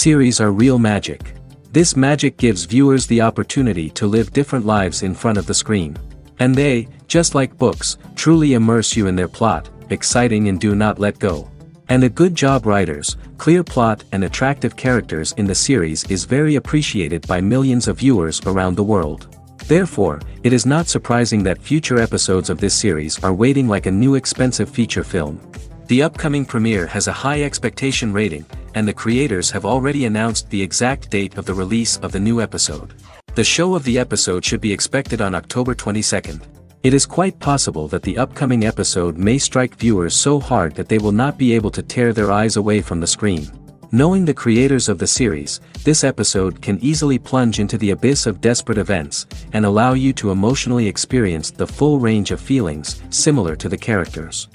Series are real magic. This magic gives viewers the opportunity to live different lives in front of the screen. And they, just like books, truly immerse you in their plot, exciting and do not let go. And a good job writers, clear plot and attractive characters in the series is very appreciated by millions of viewers around the world. Therefore, it is not surprising that future episodes of this series are waiting like a new expensive feature film. The upcoming premiere has a high expectation rating, and the creators have already announced the exact date of the release of the new episode. The show of the episode should be expected on October 22nd. It is quite possible that the upcoming episode may strike viewers so hard that they will not be able to tear their eyes away from the screen. Knowing the creators of the series, this episode can easily plunge into the abyss of desperate events, and allow you to emotionally experience the full range of feelings, similar to the characters.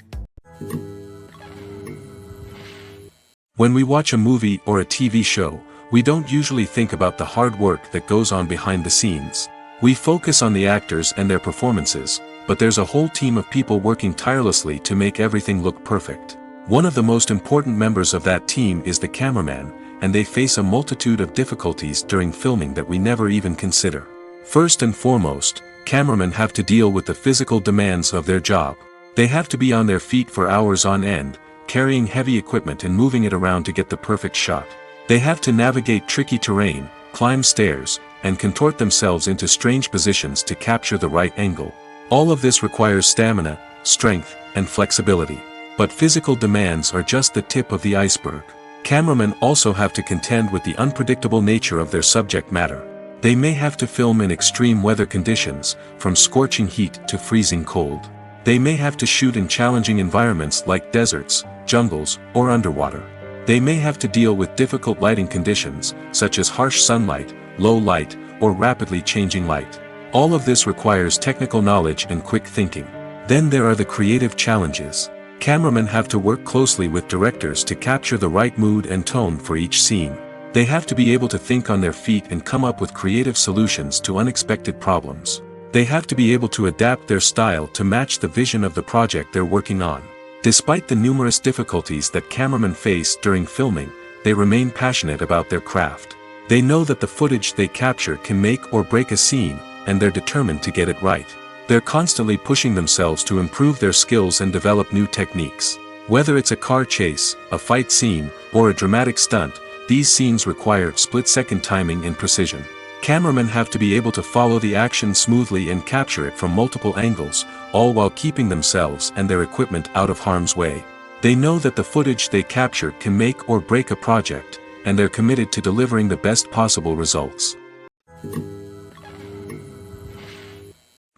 When we watch a movie or a TV show, we don't usually think about the hard work that goes on behind the scenes. We focus on the actors and their performances, but there's a whole team of people working tirelessly to make everything look perfect. One of the most important members of that team is the cameraman, and they face a multitude of difficulties during filming that we never even consider. First and foremost, cameramen have to deal with the physical demands of their job. They have to be on their feet for hours on end, carrying heavy equipment and moving it around to get the perfect shot. They have to navigate tricky terrain, climb stairs, and contort themselves into strange positions to capture the right angle. All of this requires stamina, strength, and flexibility. But physical demands are just the tip of the iceberg. Cameramen also have to contend with the unpredictable nature of their subject matter. They may have to film in extreme weather conditions, from scorching heat to freezing cold. They may have to shoot in challenging environments like deserts, jungles, or underwater. They may have to deal with difficult lighting conditions, such as harsh sunlight, low light, or rapidly changing light. All of this requires technical knowledge and quick thinking. Then there are the creative challenges. Cameramen have to work closely with directors to capture the right mood and tone for each scene. They have to be able to think on their feet and come up with creative solutions to unexpected problems. They have to be able to adapt their style to match the vision of the project they're working on. Despite the numerous difficulties that cameramen face during filming, they remain passionate about their craft. They know that the footage they capture can make or break a scene, and they're determined to get it right. They're constantly pushing themselves to improve their skills and develop new techniques. Whether it's a car chase, a fight scene, or a dramatic stunt, these scenes require split-second timing and precision. Cameramen have to be able to follow the action smoothly and capture it from multiple angles, all while keeping themselves and their equipment out of harm's way. They know that the footage they capture can make or break a project, and they're committed to delivering the best possible results.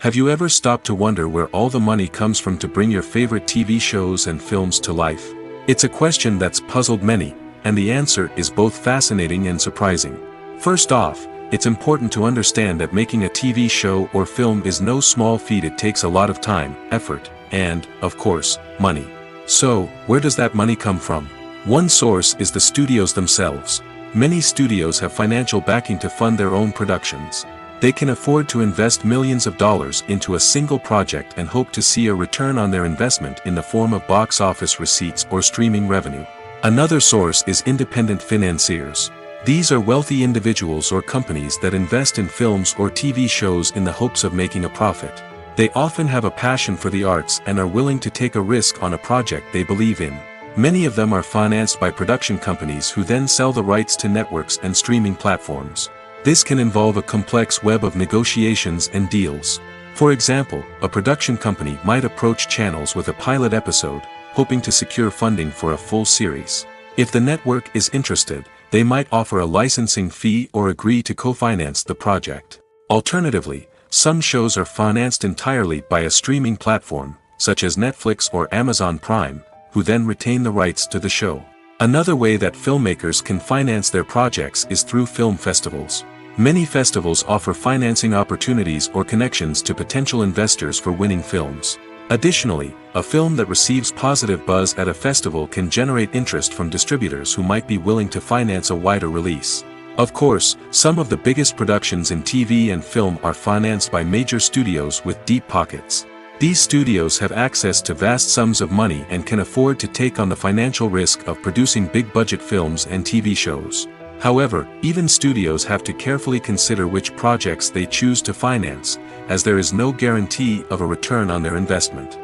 Have you ever stopped to wonder where all the money comes from to bring your favorite TV shows and films to life? It's a question that's puzzled many, and the answer is both fascinating and surprising. First off, it's important to understand that making a TV show or film is no small feat. It takes a lot of time, effort, and, of course, money. So, where does that money come from? One source is the studios themselves. Many studios have financial backing to fund their own productions. They can afford to invest millions of dollars into a single project and hope to see a return on their investment in the form of box office receipts or streaming revenue. Another source is independent financiers. These are wealthy individuals or companies that invest in films or TV shows in the hopes of making a profit. They often have a passion for the arts and are willing to take a risk on a project they believe in. Many of them are financed by production companies who then sell the rights to networks and streaming platforms. This can involve a complex web of negotiations and deals. For example, a production company might approach channels with a pilot episode, hoping to secure funding for a full series. If the network is interested, they might offer a licensing fee or agree to co-finance the project. Alternatively, some shows are financed entirely by a streaming platform, such as Netflix or Amazon Prime, who then retain the rights to the show. Another way that filmmakers can finance their projects is through film festivals. Many festivals offer financing opportunities or connections to potential investors for winning films. Additionally, a film that receives positive buzz at a festival can generate interest from distributors who might be willing to finance a wider release. Of course, some of the biggest productions in TV and film are financed by major studios with deep pockets. These studios have access to vast sums of money and can afford to take on the financial risk of producing big-budget films and TV shows. However, even studios have to carefully consider which projects they choose to finance, as there is no guarantee of a return on their investment.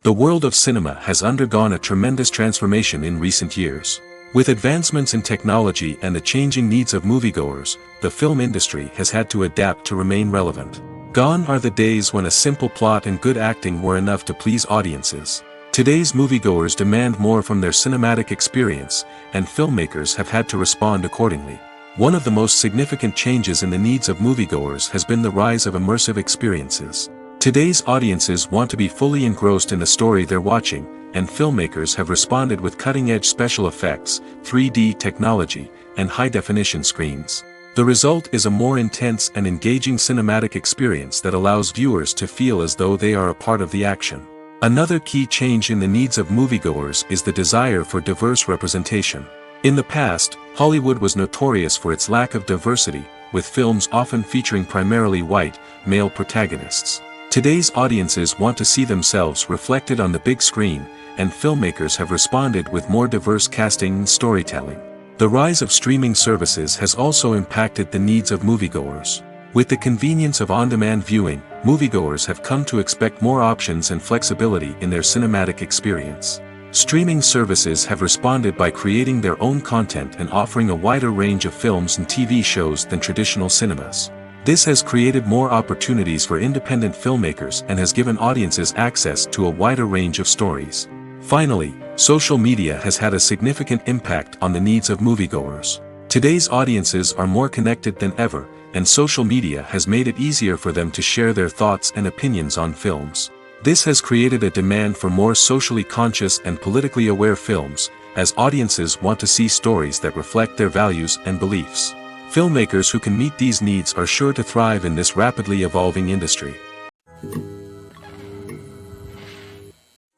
The world of cinema has undergone a tremendous transformation in recent years. With advancements in technology and the changing needs of moviegoers, the film industry has had to adapt to remain relevant. Gone are the days when a simple plot and good acting were enough to please audiences. Today's moviegoers demand more from their cinematic experience, and filmmakers have had to respond accordingly. One of the most significant changes in the needs of moviegoers has been the rise of immersive experiences. Today's audiences want to be fully engrossed in the story they're watching, and filmmakers have responded with cutting-edge special effects, 3D technology, and high-definition screens. The result is a more intense and engaging cinematic experience that allows viewers to feel as though they are a part of the action. Another key change in the needs of moviegoers is the desire for diverse representation. In the past, Hollywood was notorious for its lack of diversity, with films often featuring primarily white, male protagonists. Today's audiences want to see themselves reflected on the big screen, and filmmakers have responded with more diverse casting and storytelling. The rise of streaming services has also impacted the needs of moviegoers. With the convenience of on-demand viewing, moviegoers have come to expect more options and flexibility in their cinematic experience. Streaming services have responded by creating their own content and offering a wider range of films and TV shows than traditional cinemas. This has created more opportunities for independent filmmakers and has given audiences access to a wider range of stories. Finally, social media has had a significant impact on the needs of moviegoers. Today's audiences are more connected than ever, and social media has made it easier for them to share their thoughts and opinions on films. This has created a demand for more socially conscious and politically aware films, as audiences want to see stories that reflect their values and beliefs. Filmmakers who can meet these needs are sure to thrive in this rapidly evolving industry.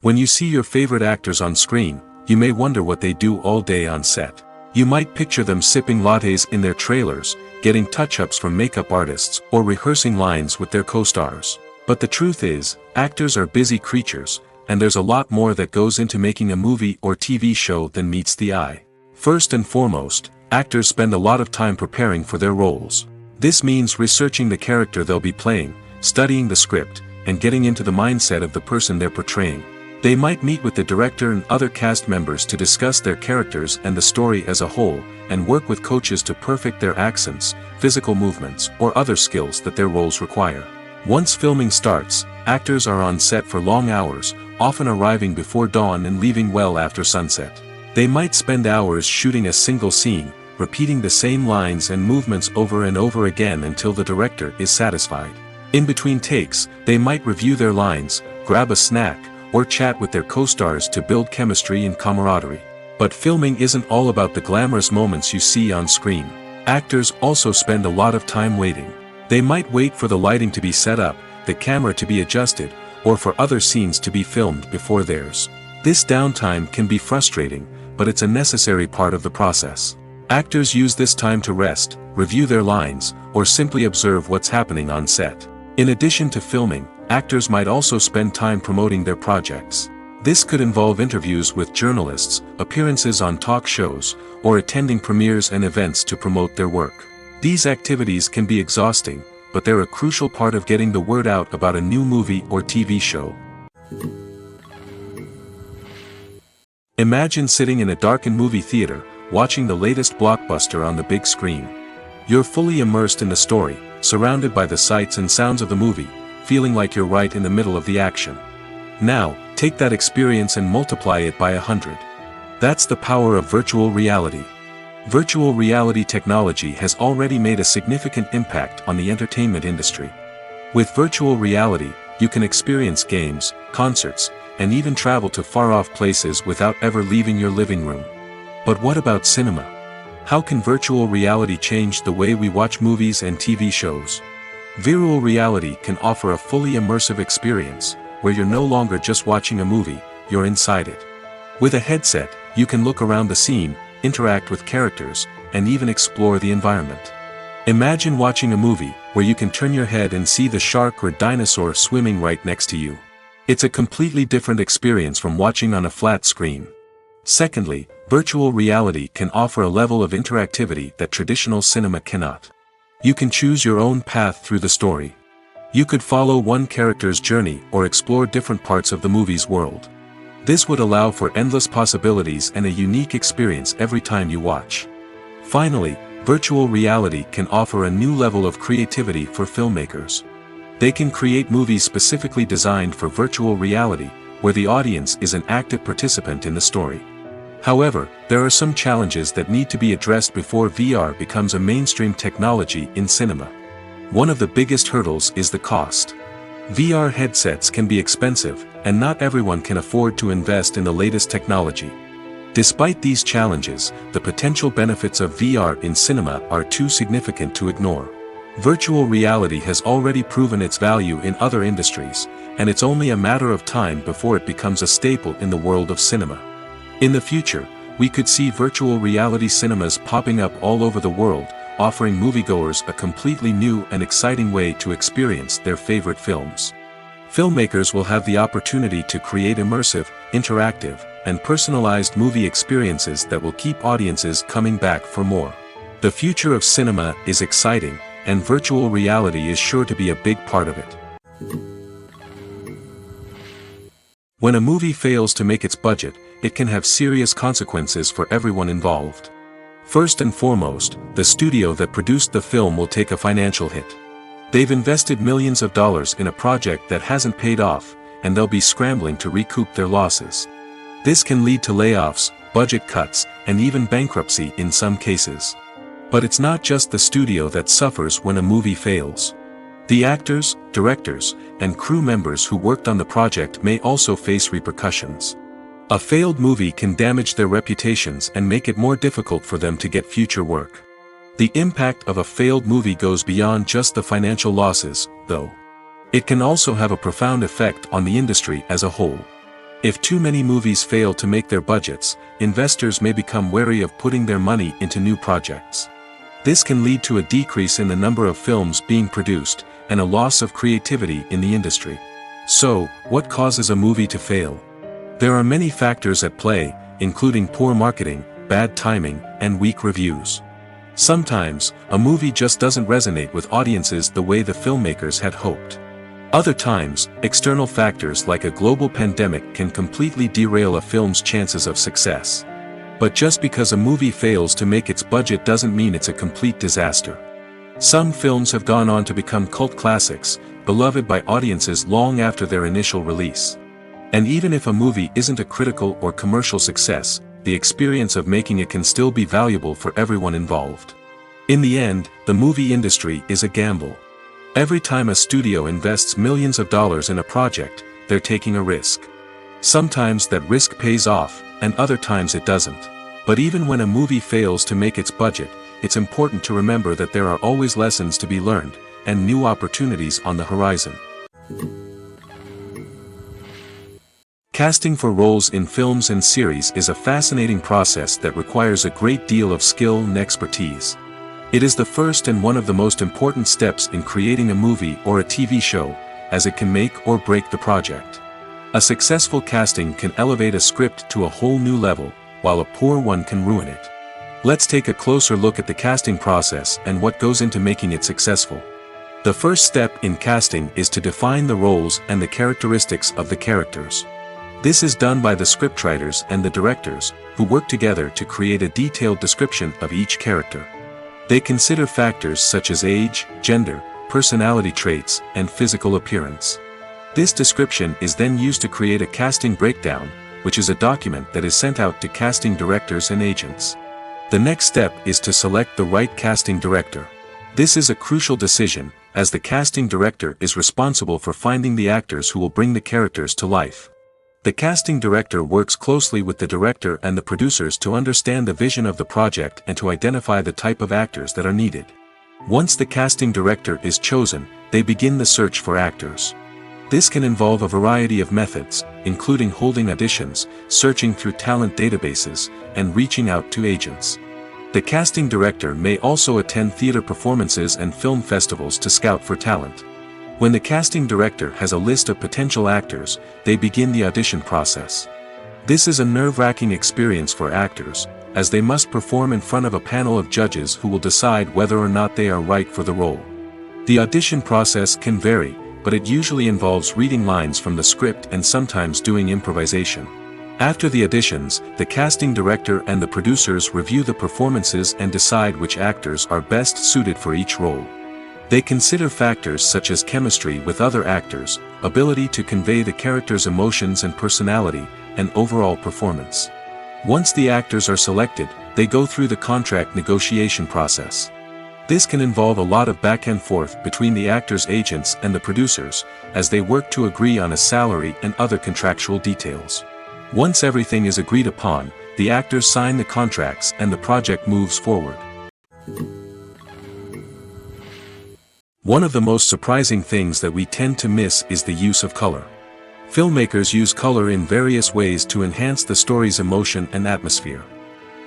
When you see your favorite actors on screen, you may wonder what they do all day on set. You might picture them sipping lattes in their trailers, getting touch-ups from makeup artists, or rehearsing lines with their co-stars. But the truth is, actors are busy creatures, and there's a lot more that goes into making a movie or TV show than meets the eye. First and foremost, actors spend a lot of time preparing for their roles. This means researching the character they'll be playing, studying the script, and getting into the mindset of the person they're portraying. They might meet with the director and other cast members to discuss their characters and the story as a whole, and work with coaches to perfect their accents, physical movements, or other skills that their roles require. Once filming starts, actors are on set for long hours, often arriving before dawn and leaving well after sunset. They might spend hours shooting a single scene, repeating the same lines and movements over and over again until the director is satisfied. In between takes, they might review their lines, grab a snack, or chat with their co-stars to build chemistry and camaraderie. But filming isn't all about the glamorous moments you see on screen. Actors also spend a lot of time waiting. They might wait for the lighting to be set up, the camera to be adjusted, or for other scenes to be filmed before theirs. This downtime can be frustrating, but it's a necessary part of the process. Actors use this time to rest, review their lines, or simply observe what's happening on set. In addition to filming, actors might also spend time promoting their projects. This could involve interviews with journalists, appearances on talk shows, or attending premieres and events to promote their work. These activities can be exhausting, but they're a crucial part of getting the word out about a new movie or TV show. Imagine sitting in a darkened movie theater, watching the latest blockbuster on the big screen. You're fully immersed in the story, surrounded by the sights and sounds of the movie, feeling like you're right in the middle of the action. Now, take that experience and multiply it by 100. That's the power of virtual reality. Virtual reality technology has already made a significant impact on the entertainment industry. With virtual reality, you can experience games, concerts, and even travel to far-off places without ever leaving your living room. But what about cinema? How can virtual reality change the way we watch movies and TV shows? Virtual reality can offer a fully immersive experience, where you're no longer just watching a movie, you're inside it. With a headset, you can look around the scene, interact with characters, and even explore the environment. Imagine watching a movie, where you can turn your head and see the shark or dinosaur swimming right next to you. It's a completely different experience from watching on a flat screen. Secondly, virtual reality can offer a level of interactivity that traditional cinema cannot. You can choose your own path through the story. You could follow one character's journey or explore different parts of the movie's world. This would allow for endless possibilities and a unique experience every time you watch. Finally, virtual reality can offer a new level of creativity for filmmakers. They can create movies specifically designed for virtual reality, where the audience is an active participant in the story. However, there are some challenges that need to be addressed before VR becomes a mainstream technology in cinema. One of the biggest hurdles is the cost. VR headsets can be expensive, and not everyone can afford to invest in the latest technology. Despite these challenges, the potential benefits of VR in cinema are too significant to ignore. Virtual reality has already proven its value in other industries, and it's only a matter of time before it becomes a staple in the world of cinema. In the future, we could see virtual reality cinemas popping up all over the world, offering moviegoers a completely new and exciting way to experience their favorite films. Filmmakers will have the opportunity to create immersive, interactive, and personalized movie experiences that will keep audiences coming back for more. The future of cinema is exciting, and virtual reality is sure to be a big part of it. When a movie fails to make its budget, it can have serious consequences for everyone involved. First and foremost, the studio that produced the film will take a financial hit. They've invested millions of dollars in a project that hasn't paid off, and they'll be scrambling to recoup their losses. This can lead to layoffs, budget cuts, and even bankruptcy in some cases. But it's not just the studio that suffers when a movie fails. The actors, directors, and crew members who worked on the project may also face repercussions. A failed movie can damage their reputations and make it more difficult for them to get future work. The impact of a failed movie goes beyond just the financial losses, though. It can also have a profound effect on the industry as a whole. If too many movies fail to make their budgets, investors may become wary of putting their money into new projects. This can lead to a decrease in the number of films being produced, and a loss of creativity in the industry. So, what causes a movie to fail? There are many factors at play, including poor marketing, bad timing, and weak reviews. Sometimes, a movie just doesn't resonate with audiences the way the filmmakers had hoped. Other times, external factors like a global pandemic can completely derail a film's chances of success. But just because a movie fails to make its budget doesn't mean it's a complete disaster. Some films have gone on to become cult classics, beloved by audiences long after their initial release. And even if a movie isn't a critical or commercial success, the experience of making it can still be valuable for everyone involved. In the end, the movie industry is a gamble. Every time a studio invests millions of dollars in a project, they're taking a risk. Sometimes that risk pays off, and other times it doesn't. But even when a movie fails to make its budget, it's important to remember that there are always lessons to be learned, and new opportunities on the horizon. Casting for roles in films and series is a fascinating process that requires a great deal of skill and expertise. It is the first and one of the most important steps in creating a movie or a TV show, as it can make or break the project. A successful casting can elevate a script to a whole new level, while a poor one can ruin it. Let's take a closer look at the casting process and what goes into making it successful. The first step in casting is to define the roles and the characteristics of the characters. This is done by the scriptwriters and the directors, who work together to create a detailed description of each character. They consider factors such as age, gender, personality traits, and physical appearance. This description is then used to create a casting breakdown, which is a document that is sent out to casting directors and agents. The next step is to select the right casting director. This is a crucial decision, as the casting director is responsible for finding the actors who will bring the characters to life. The casting director works closely with the director and the producers to understand the vision of the project and to identify the type of actors that are needed. Once the casting director is chosen, they begin the search for actors. This can involve a variety of methods, including holding auditions, searching through talent databases, and reaching out to agents. The casting director may also attend theater performances and film festivals to scout for talent. When the casting director has a list of potential actors, they begin the audition process. This is a nerve-wracking experience for actors, as they must perform in front of a panel of judges who will decide whether or not they are right for the role. The audition process can vary, but it usually involves reading lines from the script and sometimes doing improvisation. After the auditions, the casting director and the producers review the performances and decide which actors are best suited for each role. They consider factors such as chemistry with other actors, ability to convey the character's emotions and personality, and overall performance. Once the actors are selected, they go through the contract negotiation process. This can involve a lot of back and forth between the actors' agents and the producers, as they work to agree on a salary and other contractual details. Once everything is agreed upon, the actors sign the contracts and the project moves forward. One of the most surprising things that we tend to miss is the use of color. Filmmakers use color in various ways to enhance the story's emotion and atmosphere.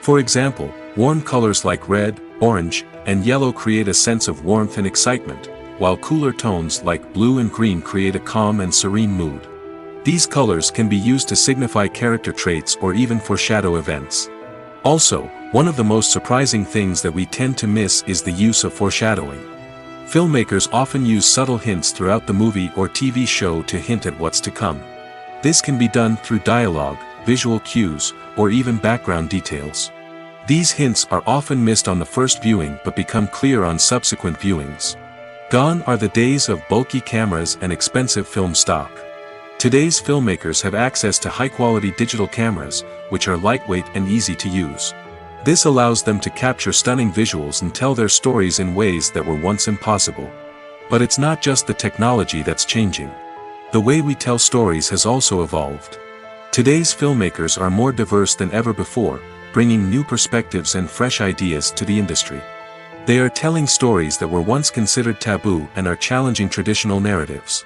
For example, warm colors like red, orange, and yellow create a sense of warmth and excitement, while cooler tones like blue and green create a calm and serene mood. These colors can be used to signify character traits or even foreshadow events. Also, one of the most surprising things that we tend to miss is the use of foreshadowing. Filmmakers often use subtle hints throughout the movie or TV show to hint at what's to come. This can be done through dialogue, visual cues, or even background details. These hints are often missed on the first viewing but become clear on subsequent viewings. Gone are the days of bulky cameras and expensive film stock. Today's filmmakers have access to high-quality digital cameras, which are lightweight and easy to use. This allows them to capture stunning visuals and tell their stories in ways that were once impossible. But it's not just the technology that's changing. The way we tell stories has also evolved. Today's filmmakers are more diverse than ever before, bringing new perspectives and fresh ideas to the industry. They are telling stories that were once considered taboo and are challenging traditional narratives.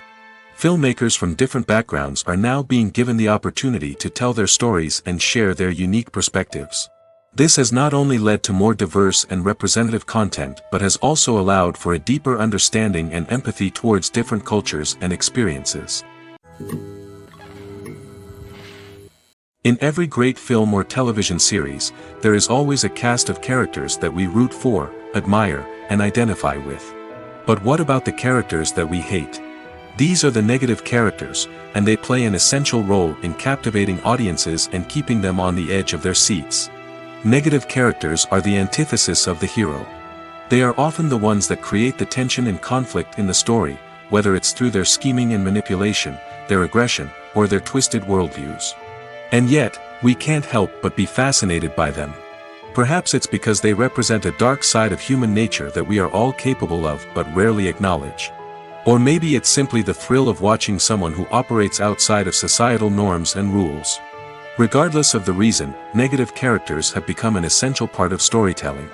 Filmmakers from different backgrounds are now being given the opportunity to tell their stories and share their unique perspectives. This has not only led to more diverse and representative content but has also allowed for a deeper understanding and empathy towards different cultures and experiences. In every great film or television series, there is always a cast of characters that we root for, admire, and identify with. But what about the characters that we hate? These are the negative characters, and they play an essential role in captivating audiences and keeping them on the edge of their seats. Negative characters are the antithesis of the hero. They are often the ones that create the tension and conflict in the story, whether it's through their scheming and manipulation, their aggression, or their twisted worldviews. And yet, we can't help but be fascinated by them. Perhaps it's because they represent a dark side of human nature that we are all capable of but rarely acknowledge. Or maybe it's simply the thrill of watching someone who operates outside of societal norms and rules. Regardless of the reason, negative characters have become an essential part of storytelling.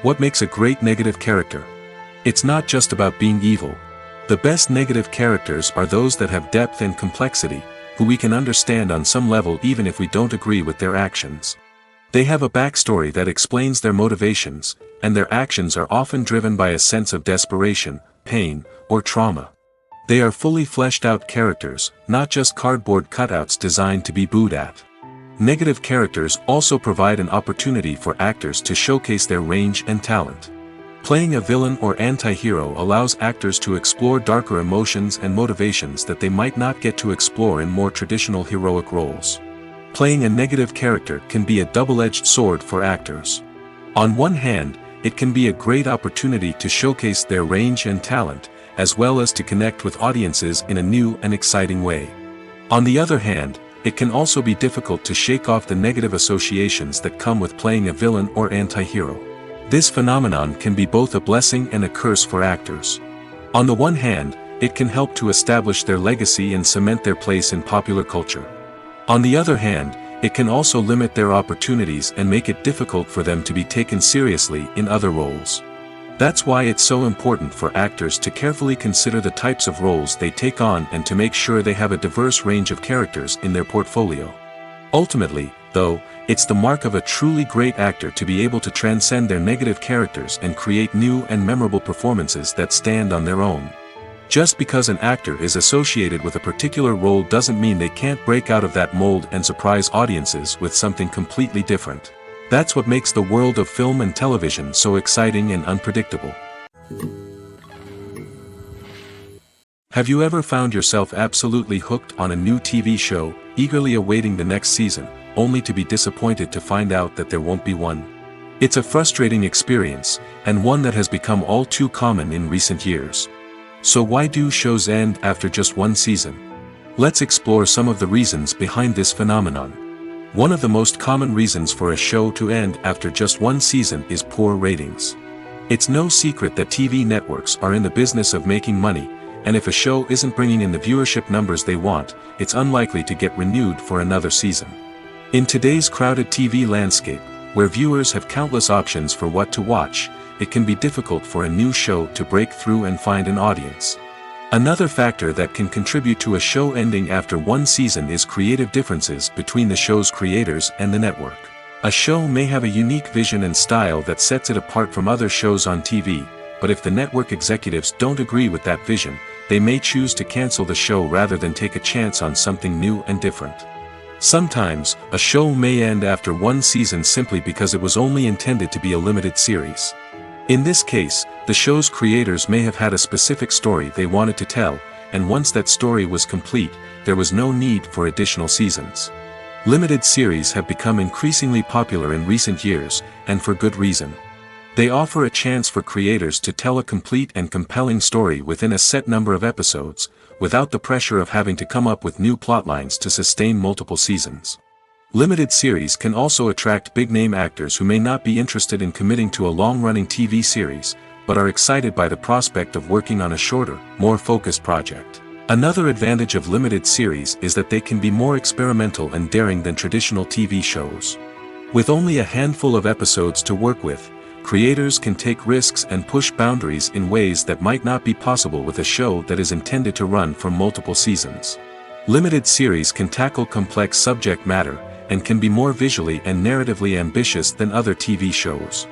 What makes a great negative character? It's not just about being evil. The best negative characters are those that have depth and complexity, who we can understand on some level even if we don't agree with their actions. They have a backstory that explains their motivations, and their actions are often driven by a sense of desperation, pain, or trauma. They are fully fleshed out characters, not just cardboard cutouts designed to be booed at. Negative characters also provide an opportunity for actors to showcase their range and talent. Playing a villain or anti-hero allows actors to explore darker emotions and motivations that they might not get to explore in more traditional heroic roles. Playing a negative character can be a double-edged sword for actors. On one hand, it can be a great opportunity to showcase their range and talent, as well as to connect with audiences in a new and exciting way. On the other hand, it can also be difficult to shake off the negative associations that come with playing a villain or anti-hero. This phenomenon can be both a blessing and a curse for actors. On the one hand, it can help to establish their legacy and cement their place in popular culture. On the other hand, it can also limit their opportunities and make it difficult for them to be taken seriously in other roles. That's why it's so important for actors to carefully consider the types of roles they take on and to make sure they have a diverse range of characters in their portfolio. Ultimately, though, it's the mark of a truly great actor to be able to transcend their negative characters and create new and memorable performances that stand on their own. Just because an actor is associated with a particular role doesn't mean they can't break out of that mold and surprise audiences with something completely different. That's what makes the world of film and television so exciting and unpredictable. Have you ever found yourself absolutely hooked on a new TV show, eagerly awaiting the next season, only to be disappointed to find out that there won't be one? It's a frustrating experience, and one that has become all too common in recent years. So why do shows end after just one season? Let's explore some of the reasons behind this phenomenon. One of the most common reasons for a show to end after just one season is poor ratings. It's no secret that TV networks are in the business of making money, and if a show isn't bringing in the viewership numbers they want, it's unlikely to get renewed for another season. In today's crowded TV landscape, where viewers have countless options for what to watch, it can be difficult for a new show to break through and find an audience. Another factor that can contribute to a show ending after one season is creative differences between the show's creators and the network. A show may have a unique vision and style that sets it apart from other shows on TV, but if the network executives don't agree with that vision, they may choose to cancel the show rather than take a chance on something new and different. Sometimes, a show may end after one season simply because it was only intended to be a limited series. In this case, the show's creators may have had a specific story they wanted to tell, and once that story was complete, there was no need for additional seasons. Limited series have become increasingly popular in recent years, and for good reason. They offer a chance for creators to tell a complete and compelling story within a set number of episodes, without the pressure of having to come up with new plotlines to sustain multiple seasons. Limited series can also attract big-name actors who may not be interested in committing to a long-running TV series, but are excited by the prospect of working on a shorter, more focused project. Another advantage of limited series is that they can be more experimental and daring than traditional TV shows. With only a handful of episodes to work with, creators can take risks and push boundaries in ways that might not be possible with a show that is intended to run for multiple seasons. Limited series can tackle complex subject matter, and can be more visually and narratively ambitious than other TV shows.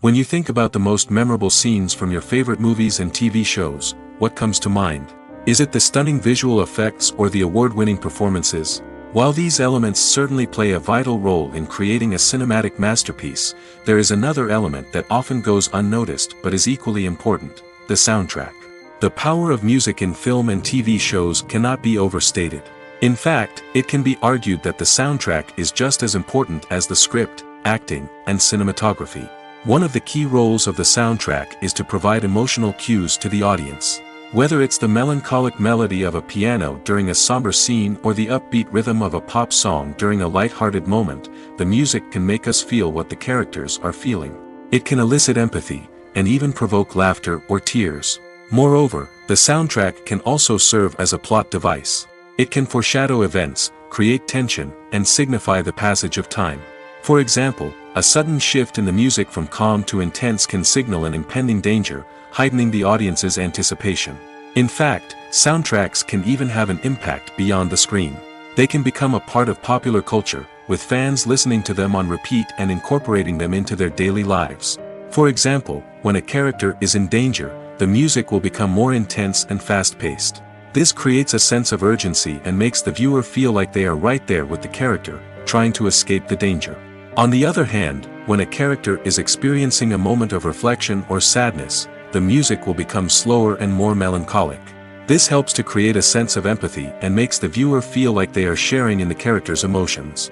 When you think about the most memorable scenes from your favorite movies and TV shows, what comes to mind? Is it the stunning visual effects or the award-winning performances? While these elements certainly play a vital role in creating a cinematic masterpiece, there is another element that often goes unnoticed but is equally important: the soundtrack. The power of music in film and TV shows cannot be overstated. In fact, it can be argued that the soundtrack is just as important as the script, acting, and cinematography. One of the key roles of the soundtrack is to provide emotional cues to the audience. Whether it's the melancholic melody of a piano during a somber scene or the upbeat rhythm of a pop song during a light-hearted moment, the music can make us feel what the characters are feeling. It can elicit empathy, and even provoke laughter or tears. Moreover, the soundtrack can also serve as a plot device. It can foreshadow events, create tension, and signify the passage of time. For example, a sudden shift in the music from calm to intense can signal an impending danger, heightening the audience's anticipation. In fact, soundtracks can even have an impact beyond the screen. They can become a part of popular culture, with fans listening to them on repeat and incorporating them into their daily lives. For example, when a character is in danger, the music will become more intense and fast-paced. This creates a sense of urgency and makes the viewer feel like they are right there with the character, trying to escape the danger. On the other hand, when a character is experiencing a moment of reflection or sadness, the music will become slower and more melancholic. This helps to create a sense of empathy and makes the viewer feel like they are sharing in the character's emotions.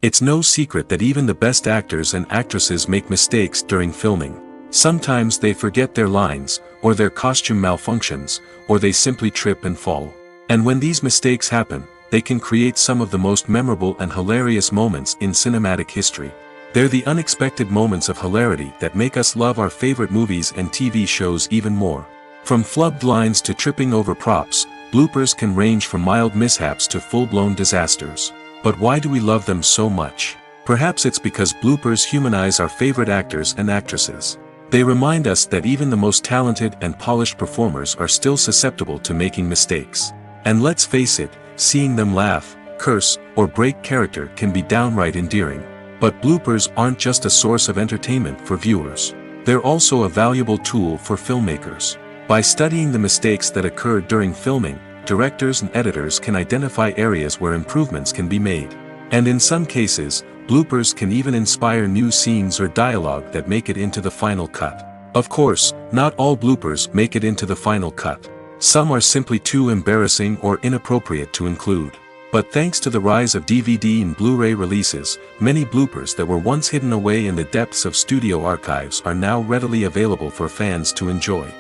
It's no secret that even the best actors and actresses make mistakes during filming. Sometimes they forget their lines, or their costume malfunctions, or they simply trip and fall. And when these mistakes happen, they can create some of the most memorable and hilarious moments in cinematic history. They're the unexpected moments of hilarity that make us love our favorite movies and TV shows even more. From flubbed lines to tripping over props, bloopers can range from mild mishaps to full-blown disasters. But why do we love them so much? Perhaps it's because bloopers humanize our favorite actors and actresses. They remind us that even the most talented and polished performers are still susceptible to making mistakes. And let's face it, seeing them laugh, curse, or break character can be downright endearing. But bloopers aren't just a source of entertainment for viewers. They're also a valuable tool for filmmakers. By studying the mistakes that occurred during filming, directors and editors can identify areas where improvements can be made. And in some cases, bloopers can even inspire new scenes or dialogue that make it into the final cut. Of course, not all bloopers make it into the final cut. Some are simply too embarrassing or inappropriate to include. But thanks to the rise of DVD and Blu-ray releases, many bloopers that were once hidden away in the depths of studio archives are now readily available for fans to enjoy.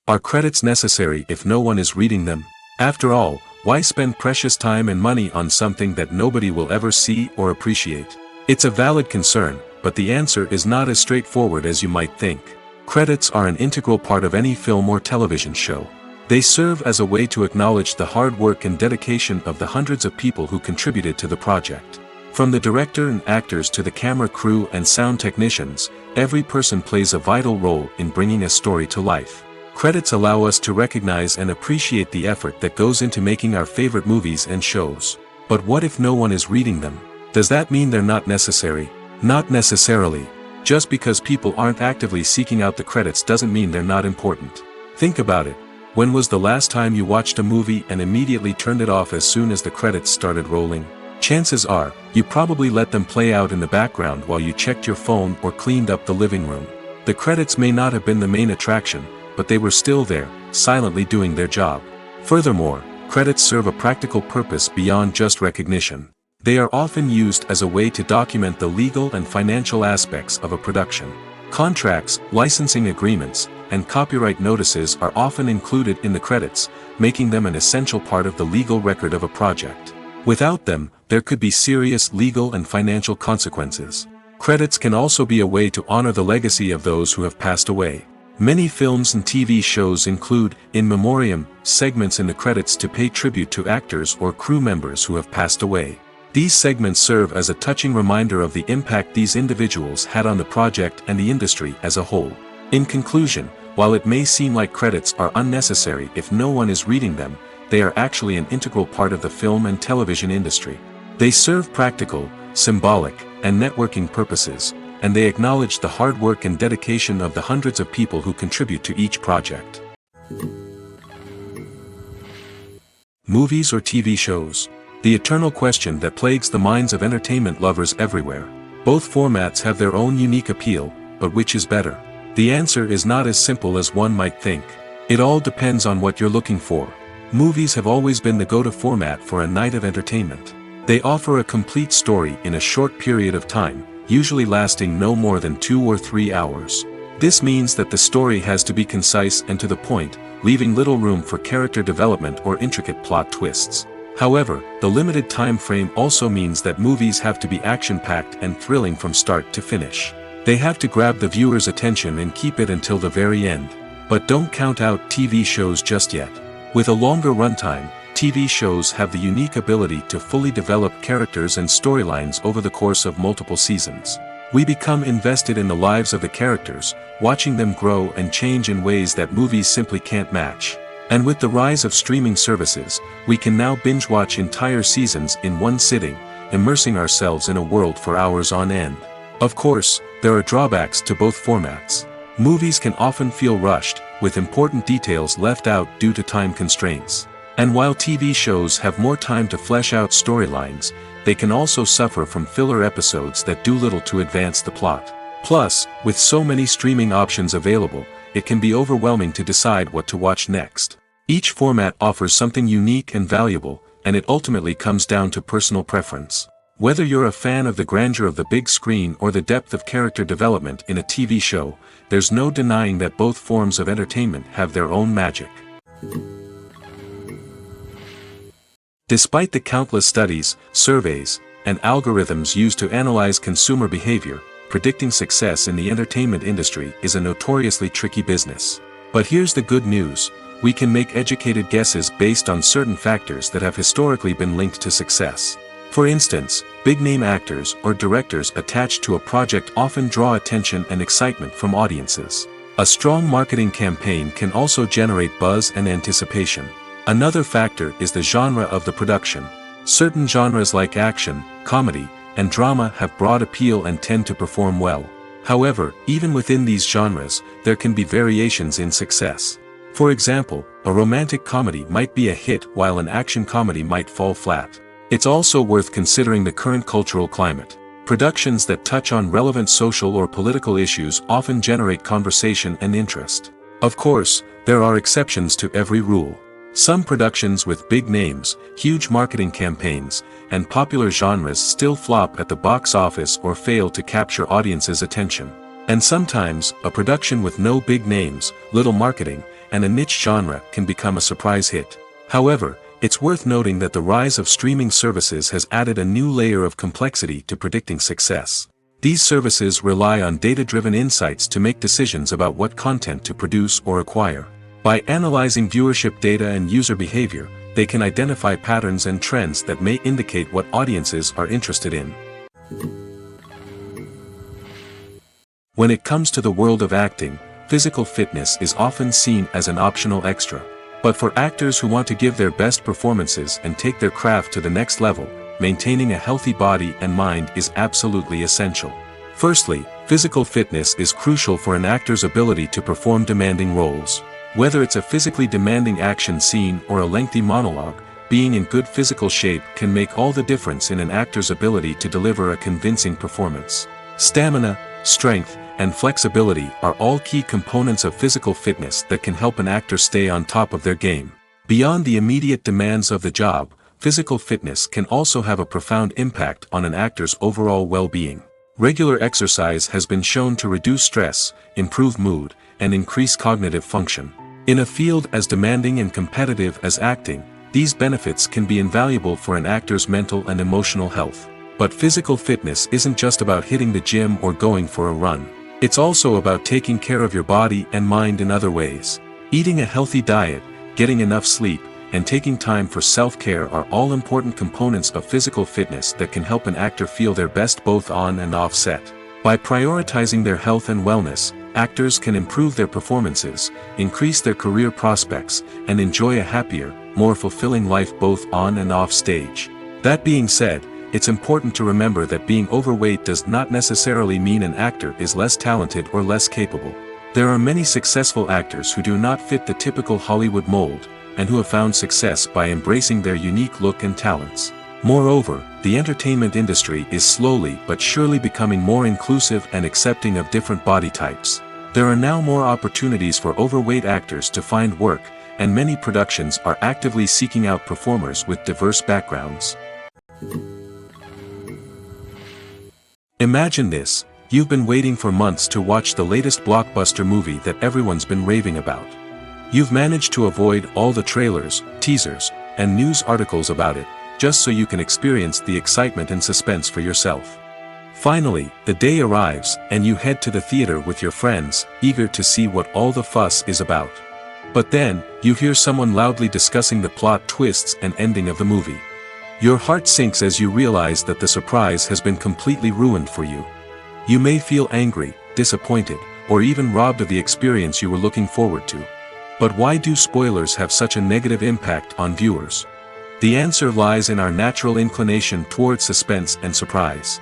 Are credits necessary if no one is reading them? After all, why spend precious time and money on something that nobody will ever see or appreciate? It's a valid concern, but the answer is not as straightforward as you might think. Credits are an integral part of any film or television show. They serve as a way to acknowledge the hard work and dedication of the hundreds of people who contributed to the project. From the director and actors to the camera crew and sound technicians, every person plays a vital role in bringing a story to life. Credits allow us to recognize and appreciate the effort that goes into making our favorite movies and shows. But what if no one is reading them? Does that mean they're not necessary? Not necessarily. Just because people aren't actively seeking out the credits doesn't mean they're not important. Think about it. When was the last time you watched a movie and immediately turned it off as soon as the credits started rolling? Chances are, you probably let them play out in the background while you checked your phone or cleaned up the living room. The credits may not have been the main attraction, but they were still there, silently doing their job. Furthermore, credits serve a practical purpose beyond just recognition. They are often used as a way to document the legal and financial aspects of a production. Contracts, licensing agreements, and copyright notices are often included in the credits, making them an essential part of the legal record of a project. Without them, there could be serious legal and financial consequences. Credits can also be a way to honor the legacy of those who have passed away. Many films and TV shows include, in memoriam, segments in the credits to pay tribute to actors or crew members who have passed away. These segments serve as a touching reminder of the impact these individuals had on the project and the industry as a whole. In conclusion, while it may seem like credits are unnecessary if no one is reading them, they are actually an integral part of the film and television industry. They serve practical, symbolic, and networking purposes, and they acknowledge the hard work and dedication of the hundreds of people who contribute to each project. Movies or TV shows? The eternal question that plagues the minds of entertainment lovers everywhere. Both formats have their own unique appeal, but which is better? The answer is not as simple as one might think. It all depends on what you're looking for. Movies have always been the go-to format for a night of entertainment. They offer a complete story in a short period of time, usually lasting no more than 2 or 3 hours. This means that the story has to be concise and to the point, leaving little room for character development or intricate plot twists. However, the limited time frame also means that movies have to be action-packed and thrilling from start to finish. They have to grab the viewer's attention and keep it until the very end. But don't count out TV shows just yet. With a longer runtime, TV shows have the unique ability to fully develop characters and storylines over the course of multiple seasons. We become invested in the lives of the characters, watching them grow and change in ways that movies simply can't match. And with the rise of streaming services, we can now binge-watch entire seasons in one sitting, immersing ourselves in a world for hours on end. Of course, there are drawbacks to both formats. Movies can often feel rushed, with important details left out due to time constraints. And while TV shows have more time to flesh out storylines, they can also suffer from filler episodes that do little to advance the plot. Plus, with so many streaming options available, it can be overwhelming to decide what to watch next. Each format offers something unique and valuable, and it ultimately comes down to personal preference. Whether you're a fan of the grandeur of the big screen or the depth of character development in a TV show, there's no denying that both forms of entertainment have their own magic. Despite the countless studies, surveys, and algorithms used to analyze consumer behavior, predicting success in the entertainment industry is a notoriously tricky business. But here's the good news: we can make educated guesses based on certain factors that have historically been linked to success. For instance, big-name actors or directors attached to a project often draw attention and excitement from audiences. A strong marketing campaign can also generate buzz and anticipation. Another factor is the genre of the production. Certain genres like action, comedy, and drama have broad appeal and tend to perform well. However, even within these genres, there can be variations in success. For example, a romantic comedy might be a hit while an action comedy might fall flat. It's also worth considering the current cultural climate. Productions that touch on relevant social or political issues often generate conversation and interest. Of course, there are exceptions to every rule. Some productions with big names, huge marketing campaigns, and popular genres still flop at the box office or fail to capture audiences' attention. And sometimes, a production with no big names, little marketing, and a niche genre can become a surprise hit. However, it's worth noting that the rise of streaming services has added a new layer of complexity to predicting success. These services rely on data-driven insights to make decisions about what content to produce or acquire. By analyzing viewership data and user behavior, they can identify patterns and trends that may indicate what audiences are interested in. When it comes to the world of acting, physical fitness is often seen as an optional extra. But for actors who want to give their best performances and take their craft to the next level, maintaining a healthy body and mind is absolutely essential. Firstly, physical fitness is crucial for an actor's ability to perform demanding roles. Whether it's a physically demanding action scene or a lengthy monologue, being in good physical shape can make all the difference in an actor's ability to deliver a convincing performance. Stamina, strength, and flexibility are all key components of physical fitness that can help an actor stay on top of their game. Beyond the immediate demands of the job, physical fitness can also have a profound impact on an actor's overall well-being. Regular exercise has been shown to reduce stress, improve mood, and increase cognitive function. In a field as demanding and competitive as acting, these benefits can be invaluable for an actor's mental and emotional health. But physical fitness isn't just about hitting the gym or going for a run. It's also about taking care of your body and mind in other ways. Eating a healthy diet, getting enough sleep, and taking time for self-care are all important components of physical fitness that can help an actor feel their best both on and off set. By prioritizing their health and wellness, actors can improve their performances, increase their career prospects, and enjoy a happier, more fulfilling life both on and off stage. That being said, it's important to remember that being overweight does not necessarily mean an actor is less talented or less capable. There are many successful actors who do not fit the typical Hollywood mold, and who have found success by embracing their unique look and talents. Moreover, the entertainment industry is slowly but surely becoming more inclusive and accepting of different body types. There are now more opportunities for overweight actors to find work, and many productions are actively seeking out performers with diverse backgrounds. Imagine this: you've been waiting for months to watch the latest blockbuster movie that everyone's been raving about. You've managed to avoid all the trailers, teasers, and news articles about it, just so you can experience the excitement and suspense for yourself. Finally, the day arrives, and you head to the theater with your friends, eager to see what all the fuss is about. But then, you hear someone loudly discussing the plot twists and ending of the movie. Your heart sinks as you realize that the surprise has been completely ruined for you. You may feel angry, disappointed, or even robbed of the experience you were looking forward to. But why do spoilers have such a negative impact on viewers? The answer lies in our natural inclination towards suspense and surprise.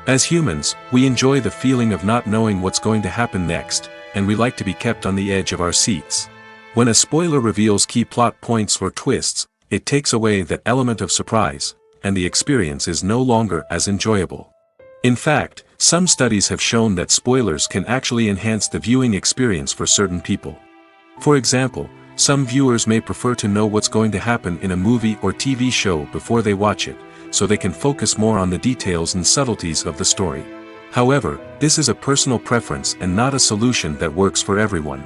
As humans, we enjoy the feeling of not knowing what's going to happen next, and we like to be kept on the edge of our seats. When a spoiler reveals key plot points or twists, it takes away that element of surprise, and the experience is no longer as enjoyable. In fact, some studies have shown that spoilers can actually enhance the viewing experience for certain people. For example, some viewers may prefer to know what's going to happen in a movie or TV show before they watch it, so they can focus more on the details and subtleties of the story. However, this is a personal preference and not a solution that works for everyone.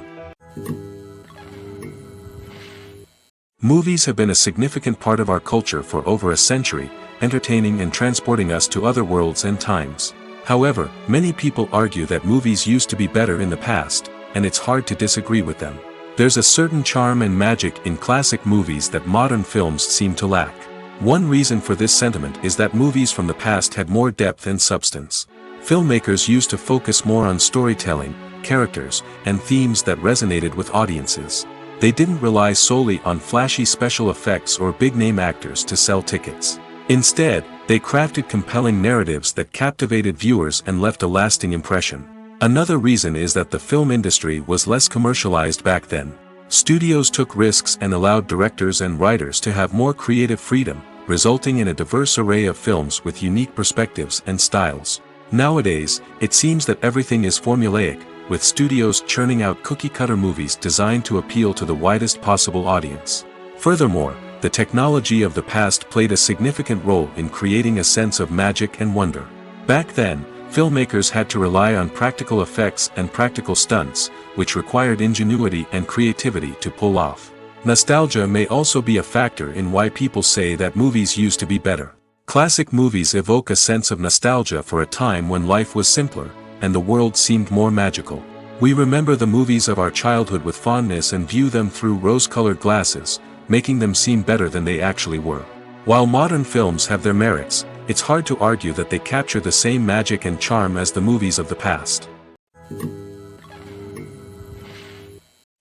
Movies have been a significant part of our culture for over a century, entertaining and transporting us to other worlds and times. However, many people argue that movies used to be better in the past, and it's hard to disagree with them. There's a certain charm and magic in classic movies that modern films seem to lack. One reason for this sentiment is that movies from the past had more depth and substance. Filmmakers used to focus more on storytelling, characters, and themes that resonated with audiences. They didn't rely solely on flashy special effects or big-name actors to sell tickets. Instead, they crafted compelling narratives that captivated viewers and left a lasting impression. Another reason is that the film industry was less commercialized back then. Studios took risks and allowed directors and writers to have more creative freedom, resulting in a diverse array of films with unique perspectives and styles. Nowadays, it seems that everything is formulaic, with studios churning out cookie-cutter movies designed to appeal to the widest possible audience. Furthermore, the technology of the past played a significant role in creating a sense of magic and wonder. Back then, filmmakers had to rely on practical effects and practical stunts, which required ingenuity and creativity to pull off. Nostalgia may also be a factor in why people say that movies used to be better. Classic movies evoke a sense of nostalgia for a time when life was simpler, and the world seemed more magical. We remember the movies of our childhood with fondness and view them through rose-colored glasses, making them seem better than they actually were. While modern films have their merits, it's hard to argue that they capture the same magic and charm as the movies of the past.